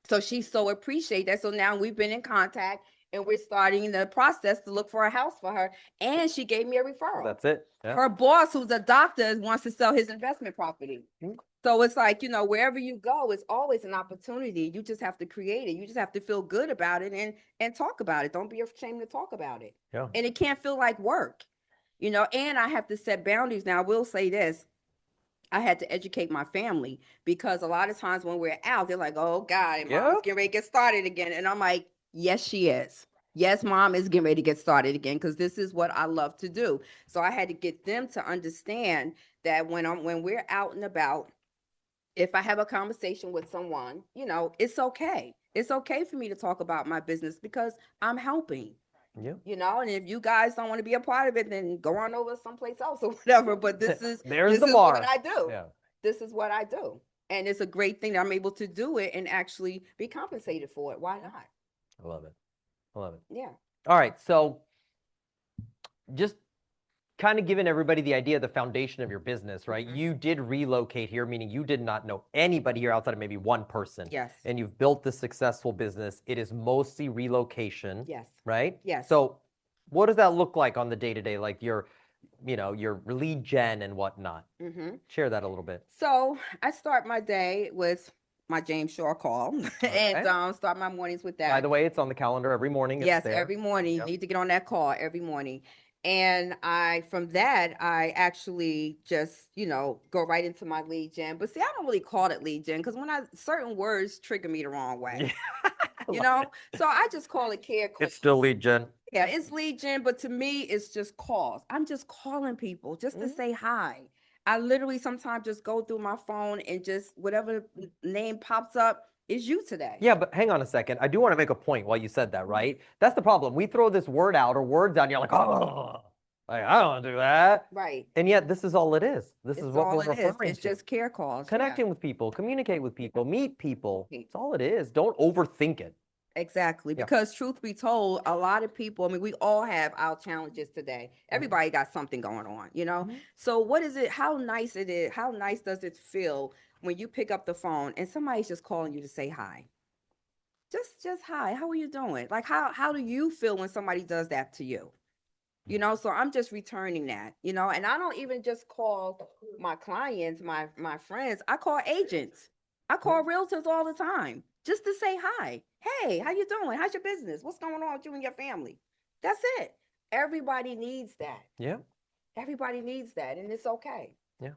So she so appreciate that. So now we've been in contact and we're starting the process to look for a house for her. And she gave me a referral. That's it. Yeah. Her boss, who's a doctor, wants to sell his investment property. Mm. So it's like, you know, wherever you go, it's always an opportunity. You just have to create it. You just have to feel good about it and talk about it. Don't be ashamed to talk about it. Yeah. And it can't feel like work, you know, and I have to set boundaries. Now, I will say this. I had to educate my family because a lot of times when we're out, they're like, oh God, and mom's getting ready to get started again. And I'm like, yes, she is. Yes, mom is getting ready to get started again because this is what I love to do. So I had to get them to understand that when we're out and about, if I have a conversation with someone, you know, it's okay. It's okay for me to talk about my business because I'm helping. Yeah. You know, and if you guys don't want to be a part of it, then go on over someplace else or whatever. But this is There's the what bar. I do. Yeah. This is what I do. And it's a great thing that I'm able to do it and actually be compensated for it. Why not? I love it. I love it. Yeah. All right. So just kind of giving everybody the idea of the foundation of your business, right? Mhm. You did relocate here, meaning you did not know anybody here outside of maybe one person. Yes. And you've built this successful business. It is mostly relocation. Yes. Right? Yes. So what does that look like on the day-to-day? Like your lead gen and whatnot. Mm-hmm. Share that a little bit. So I start my day with my James Shaw call and start my mornings with that. By the way, it's on the calendar every morning. It's Yes, there. every morning. Yep. Need to get on that call every morning. And from that, I actually just, you know, go right into my lead gen. But see, I don't really call it lead gen because certain words trigger me the wrong way. You know, so I just call it care calls. It's still lead gen. Yeah, it's lead gen, but to me, it's just calls. I'm just calling people just to say hi. I literally sometimes just go through my phone and just whatever name pops up is you today. Yeah, but hang on a second. I do want to make a point while you said that, right? That's the problem. We throw this word out or words out and you're like, oh, like, I don't want to do that. Right. And yet this is all it is. This is what all we're it is. referring It's to. just care calls. Connecting with people, communicate with people, meet people. That's all it is. Don't overthink it. Exactly. Yeah. Because truth be told, a lot of people, I mean, we all have our challenges today. Everybody got something going on, you know? So what is it? How nice it is? How nice does it feel when you pick up the phone and somebody's just calling you to say hi? Just hi. How are you doing? Like, how do you feel when somebody does that to you? You know, so I'm just returning that, you know, and I don't even just call my clients, my friends. I call agents. I call realtors all the time just to say hi. Hey, how you doing? How's your business? What's going on with you and your family? That's it. Everybody needs that. Yeah. Everybody needs that, and it's okay. Yeah.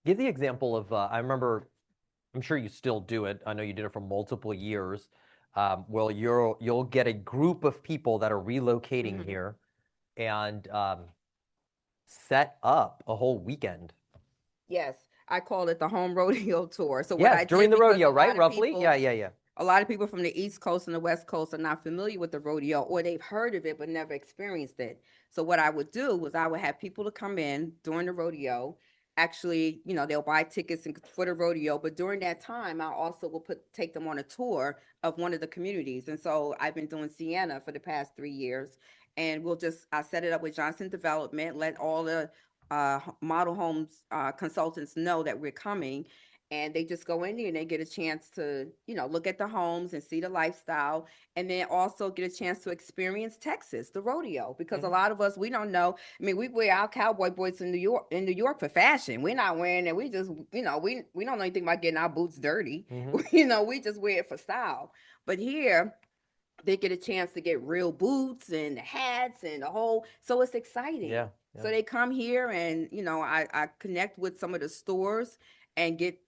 Give the example of, I remember, I'm sure you still do it. I know you did it for multiple years. Well, you'll get a group of people that are relocating here and set up a whole weekend. Yes, I call it the home rodeo tour. So Yeah, what I during did, the because rodeo, a lot right? of Roughly? people- Yeah. A lot of people from the East Coast and the West Coast are not familiar with the rodeo, or they've heard of it but never experienced it. So what I would do was I would have people to come in during the rodeo. Actually, you know, they'll buy tickets for the rodeo, but during that time, I also will take them on a tour of one of the communities. And so I've been doing Siena for the past 3 years, and I set it up with Johnson Development, let all the model homes consultants know that we're coming. And they just go in there and they get a chance to, you know, look at the homes and see the lifestyle, and then also get a chance to experience Texas, the rodeo, because a lot of us, we don't know. I mean, we wear our cowboy boots in New York for fashion. We're not wearing it. We just, you know, we don't know anything about getting our boots dirty. You know, we just wear it for style. But here, they get a chance to get real boots and hats and the whole, so it's exciting. Yeah. So they come here and, you know, I connect with some of the stores and get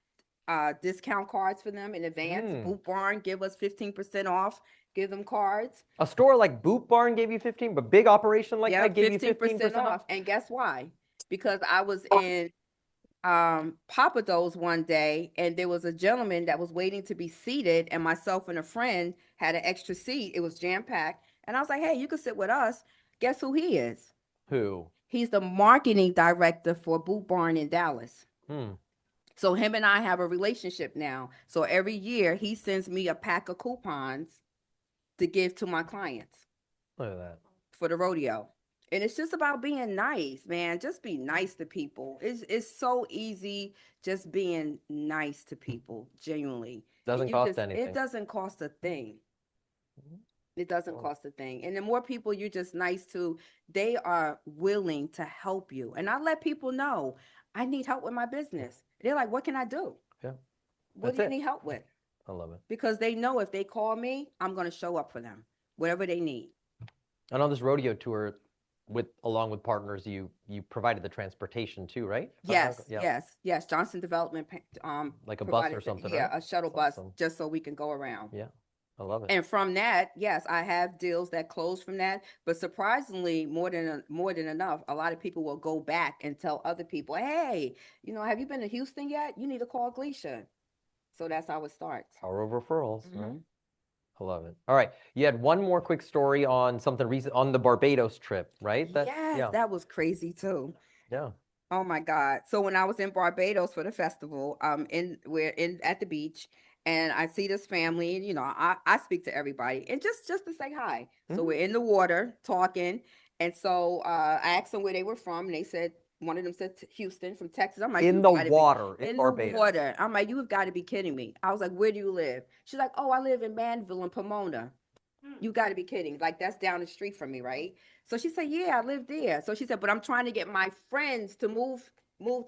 discount cards for them in advance. Boot Barn give us 15% off. Give them cards. A store like Boot Barn gave you 15, but big operation like that gave you 15% off. And guess why? Because I was in Papados one day, and there was a gentleman that was waiting to be seated, and myself and a friend had an extra seat. It was jam-packed. And I was like, hey, you can sit with us. Guess who he is? Who? He's the marketing director for Boot Barn in Dallas. So him and I have a relationship now. So every year he sends me a pack of coupons to give to my clients. Look at that. For the rodeo. And it's just about being nice, man. Just be nice to people. It's so easy just being nice to people, genuinely. Doesn't You cost just anything. it doesn't cost a thing. Mhm. It doesn't Oh. cost a thing. And the more people you're just nice to, they are willing to help you. And I let people know, I need help with my business. They're like, what can I do? Yeah. What do That's you it. need help with? I love it. Because they know if they call me, I'm going to show up for them, whatever they need. And on this rodeo tour, along with partners, you provided the transportation too, right? Yes, Yeah. yes. Johnson Development, Like a bus provided or something, yeah, right? a shuttle That's bus awesome. just so we can go around. Yeah. I love it. And from that, yes, I have deals that close from that. But surprisingly, more than enough, a lot of people will go back and tell other people, "Hey, have you been to Houston yet? You need to call Gleisha." So that's how it starts. Power of referrals, right? Mhm. I love it. All right. You had one more quick story on something recent on the Barbados trip, right? Yes, that was crazy too. Yeah. Oh my God. So when I was in Barbados for the festival, we're in at the beach and I see this family, and I speak to everybody and just to say hi. So Mhm. we're in the water talking. And so I asked them where they were from, and they said one of them said Houston from Texas. I'm like, In "You the gotta be water in in the Barbados. water." I'm like, "You have got to be kidding me." I was like, "Where do you live?" She's like, "Oh, I live in Manville in Pomona." You got to be kidding. Like, that's down the street from me, right? So she said, "Yeah, I live there." So she said, "But I'm trying to get my friends to move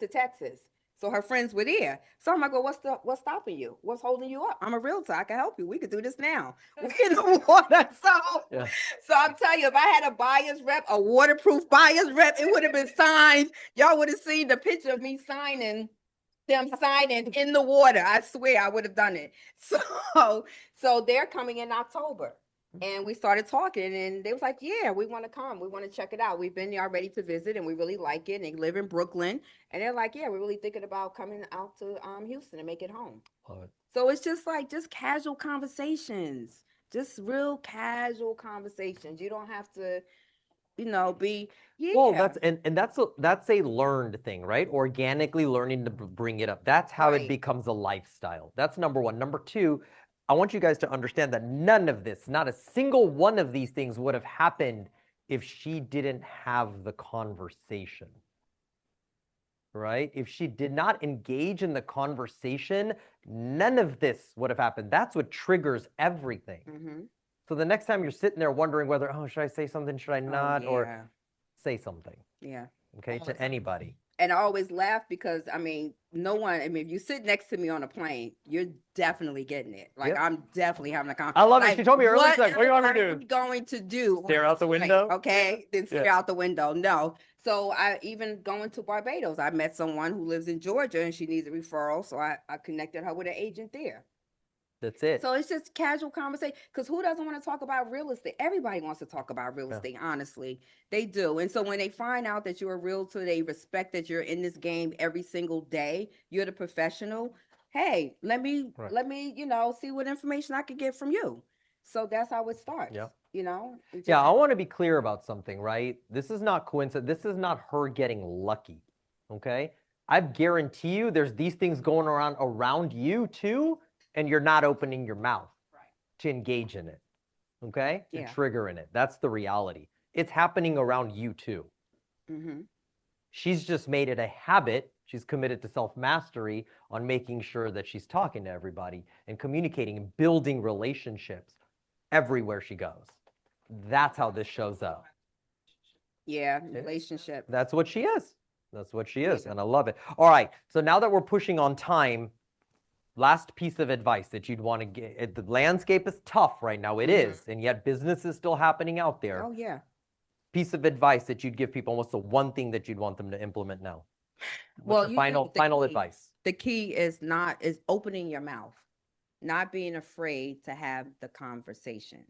to Texas." So her friends were there. So I'm like, "Well, what's stopping you? What's holding you up? I'm a realtor. I can help you. We could do this now." We're in the water. Yeah. So I'm telling you, if I had a buyer's rep, a waterproof buyer's rep, it would have been signed. Y'all would have seen the picture of me signing in the water. I swear I would have done it. So they're coming in October. And we started talking, and they was like, "Yeah, we want to come. We want to check it out. We've been there already to visit, and we really like it. And they live in Brooklyn, and they're like, "Yeah, we're really thinking about coming out to Houston and make it home." Love it. So it's just like casual conversations, just real casual conversations. You don't have to, be Well, that's a learned thing, right? Organically learning to bring it up. That's how it Right. becomes a lifestyle. That's number one. Number two, I want you guys to understand that none of this, not a single one of these things would have happened if she didn't have the conversation. Right? If she did not engage in the conversation, none of this would have happened. That's what triggers everything. Mm-hmm. So the next time you're sitting there wondering whether, oh, should I say something? Should I not? Or Yeah. say something, Yeah. okay, to anybody. And I always laugh because no one. If you sit next to me on a plane, you're definitely getting it. Like, Yep. I'm definitely having a conversation. I love it. She told me earlier, she's like, what do you want me to am do? I going to do? Stare out the window? Okay, then stare Yeah. out the window. No. So I even going to Barbados, I met someone who lives in Georgia and she needs a referral. So I connected her with an agent there. That's it. So it's just casual conversation. Because who doesn't want to talk about real estate? Everybody wants to talk about real estate, honestly. They do. And so when they find out that you're a realtor, they respect that you're in this game every single day. You're the professional. Hey, let me, see what information I could get from you. So that's how it starts. Yeah. Yeah, I want to be clear about something, right? This is not coincidence. This is not her getting lucky. Okay. I guarantee you there's these things going around you too, and you're not opening your mouth to engage in it. Okay? To trigger in it. That's the reality. It's happening around you too. Mm-hmm. She's just made it a habit. She's committed to self-mastery on making sure that she's talking to everybody and communicating and building relationships everywhere she goes. That's how this shows up. Yeah, relationship. That's what she is. That's what she is. And I love it. All right. So now that we're pushing on time, last piece of advice that you'd want to get. The landscape is tough right now. It is. And yet business is still happening out there. Oh, yeah. Piece of advice that you'd give people, what's the one thing that you'd want them to implement now? Well, final advice. The key is opening your mouth, not being afraid to have the conversation.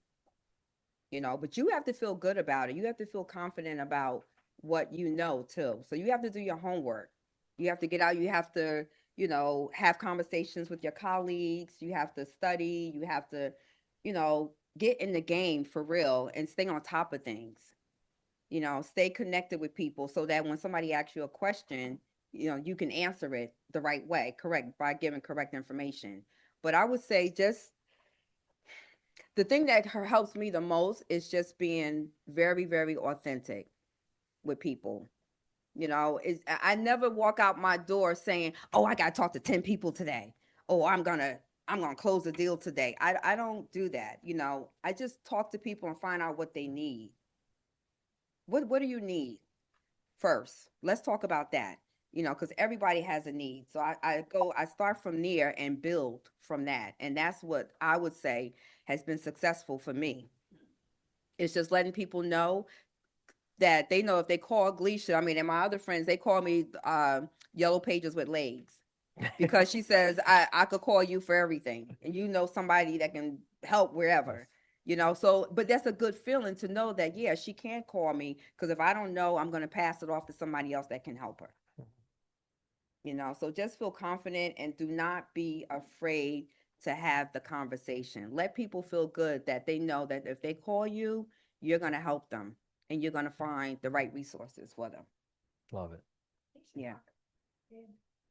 But you have to feel good about it. You have to feel confident about what you know too. So you have to do your homework. You have to get out. You have to, have conversations with your colleagues. You have to study. You have to, get in the game for real and stay on top of things. Stay connected with people so that when somebody asks you a question, you can answer it the right way, correct, by giving correct information. But I would say the thing that helps me the most is just being very, very authentic. with people. You know, I never walk out my door saying, "Oh, I got to talk to 10 people today. Oh, I'm gonna close the deal today." I don't do that. You know, I just talk to people and find out what they need. What do you need first? Let's talk about that. You know, because everybody has a need. So I start from there and build from that. And that's what I would say has been successful for me. It's just letting people know that they know if they call Gleisha, I mean, and my other friends, they call me Yellow Pages with legs, because she says I could call you for everything, and you know somebody that can help wherever, you know. So, but that's a good feeling to know that, yeah, she can call me, because if I don't know, I'm going to pass it off to somebody else that can help her. You know, so just feel confident and do not be afraid to have the conversation. Let people feel good that they know that if they call you, you're going to help them and you're going to find the right resources for them. Love it. Yeah. Did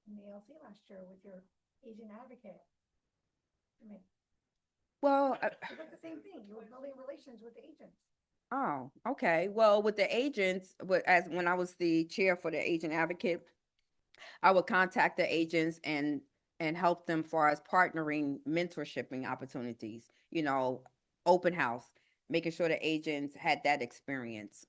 in the ALC last year with your agent advocate. I mean, Well, it was the same thing. You were building relations with the agents. oh, okay. Well, with the agents, as when I was the chair for the agent advocate, I would contact the agents and help them far as partnering, mentorshiping opportunities, you know, open house, making sure the agents had that experience,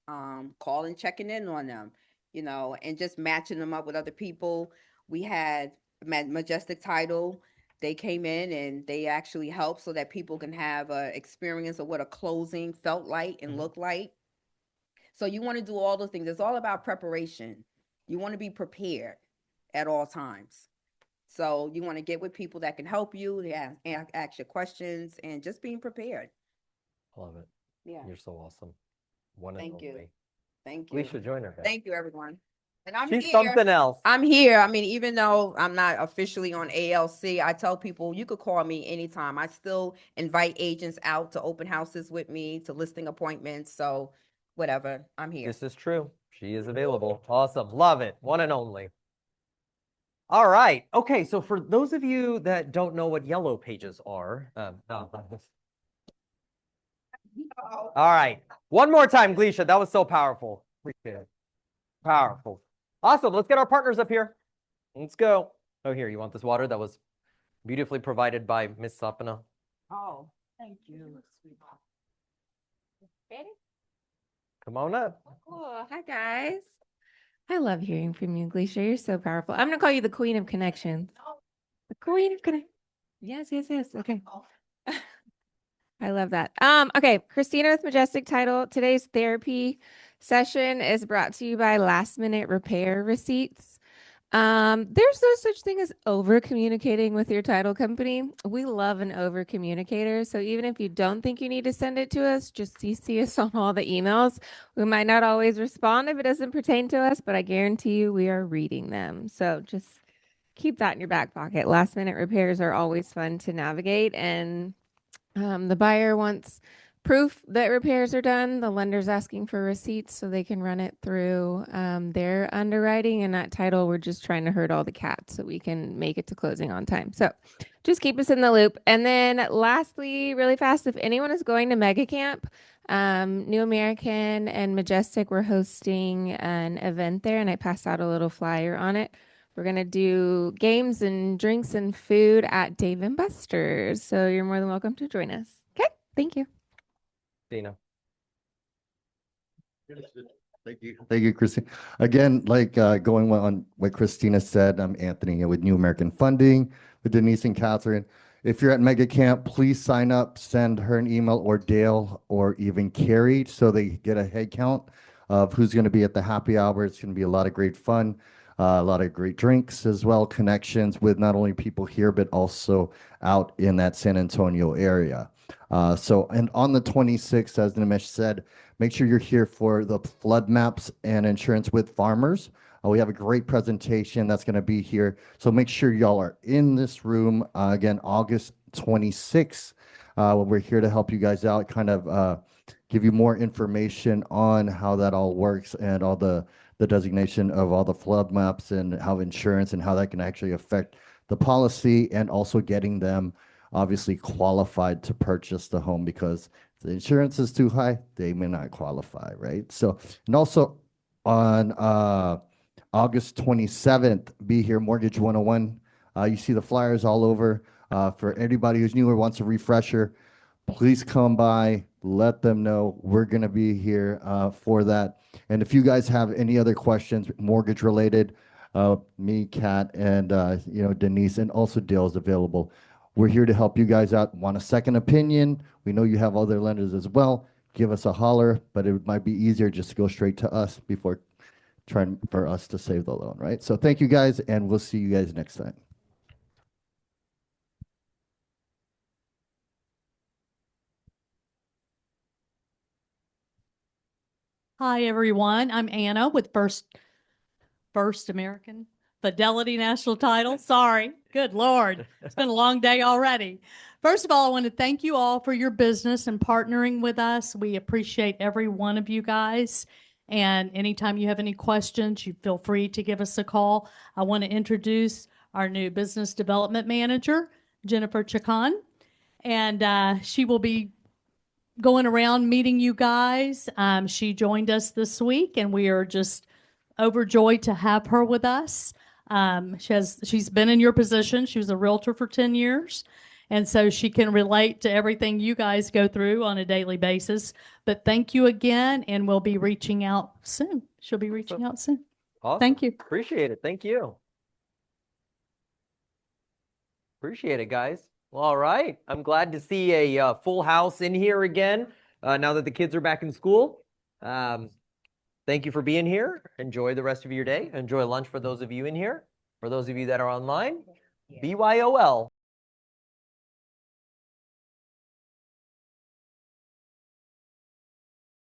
calling, checking in on them, you know, and just matching them up with other people. We had Majestic Title. They came in and they actually helped so that people can have a experience of what a closing felt like and looked like. So you want to do all those things. It's all about preparation. You want to be prepared at all times. So you want to get with people that can help you, ask your questions, and just being prepared. Love it. Yeah. You're so awesome. One and Thank you. only. Thank We you. should join her. Guys. Thank you, everyone. And I'm She's here. something else. I'm here. I mean, even though I'm not officially on ALC, I tell people you could call me anytime. I still invite agents out to open houses with me, to listing appointments. So whatever, I'm here. This is true. She is available. Awesome. Love it. One and only. All right. Okay. So for those of you that don't know what yellow pages are, all right. One more time, Gleisha. That was so powerful. Appreciate it. Powerful. Awesome. Let's get our partners up here. Let's go. Oh, here. You want this water that was beautifully provided by Miss Sapana? Oh, thank you. Ready? Come on up. Cool. Hi, guys. I love hearing from you, Gleisha. You're so powerful. I'm going to call you the Queen of Connections. The Queen of Connections. Yes, yes, yes. Okay. I love that. Okay, Christina with Majestic Title. Today's therapy session is brought to you by Last Minute Repair Receipts. There's no such thing as over communicating with your title company. We love an over communicator. So even if you don't think you need to send it to us, just CC us on all the emails. We might not always respond if it doesn't pertain to us, but I guarantee you we are reading them. So just keep that in your back pocket. Last minute repairs are always fun to navigate, and the buyer wants proof that repairs are done. The lender's asking for receipts so they can run it through their underwriting. And that title, we're just trying to herd all the cats so we can make it to closing on time. So just keep us in the loop. And then lastly, really fast, if anyone is going to Mega Camp, New American and Majestic, we're hosting an event there, and I passed out a little flyer on it. We're going to do games and drinks and food at Dave & Buster's. So you're more than welcome to join us. Okay, thank you. Dina. Thank you, Christine. Again, like going on what Christina said, I'm Anthony with New American Funding with Denise and Catherine. If you're at Mega Camp, please sign up, send her an email, or Dale, or even Carrie, so they get a head count of who's going to be at the happy hour. It's going to be a lot of great fun. A lot of great drinks as well, connections with not only people here, but also out in that San Antonio area. And on the 26th, as Nimesh said, make sure you're here for the flood maps and insurance with farmers. We have a great presentation that's going to be here. So make sure y'all are in this room. Again, August 26th. We're here to help you guys out, kind of give you more information on how that all works and all the designation of all the flood maps and how insurance and how that can actually affect the policy, and also getting them obviously qualified to purchase the home, because if the insurance is too high, they may not qualify, right? So, and also on August 27th. Be here, Mortgage 101. You see the flyers all over. For anybody who's new or wants a refresher, please come by, let them know we're going to be here for that. And if you guys have any other questions, mortgage related, me, Kat, and Denise, and also Dale's available. We're here to help you guys out. Want a second opinion? We know you have other lenders as well. Give us a holler, but it might be easier just to go straight to us before trying for us to save the loan, right? So thank you guys, and we'll see you guys next time. Hi, everyone. I'm Anna with First American Fidelity National Title. Sorry. Good Lord. It's been a long day already. First of all, I want to thank you all for your business and partnering with us. We appreciate every one of you guys. And anytime you have any questions, you feel free to give us a call. I want to introduce our new business development manager, Jennifer Chacon. And she will be going around meeting you guys. She joined us this week, and we are just overjoyed to have her with us. She's been in your position. She was a realtor for 10 years. And so she can relate to everything you guys go through on a daily basis. But thank you again, and we'll be reaching out soon. She'll be reaching out soon. Awesome. Thank you. Appreciate it. Thank you. Appreciate it, guys. Well, all right. I'm glad to see a full house in here again now that the kids are back in school. Thank you for being here. Enjoy the rest of your day. Enjoy lunch for those of you in here. For those of you that are online, BYOL.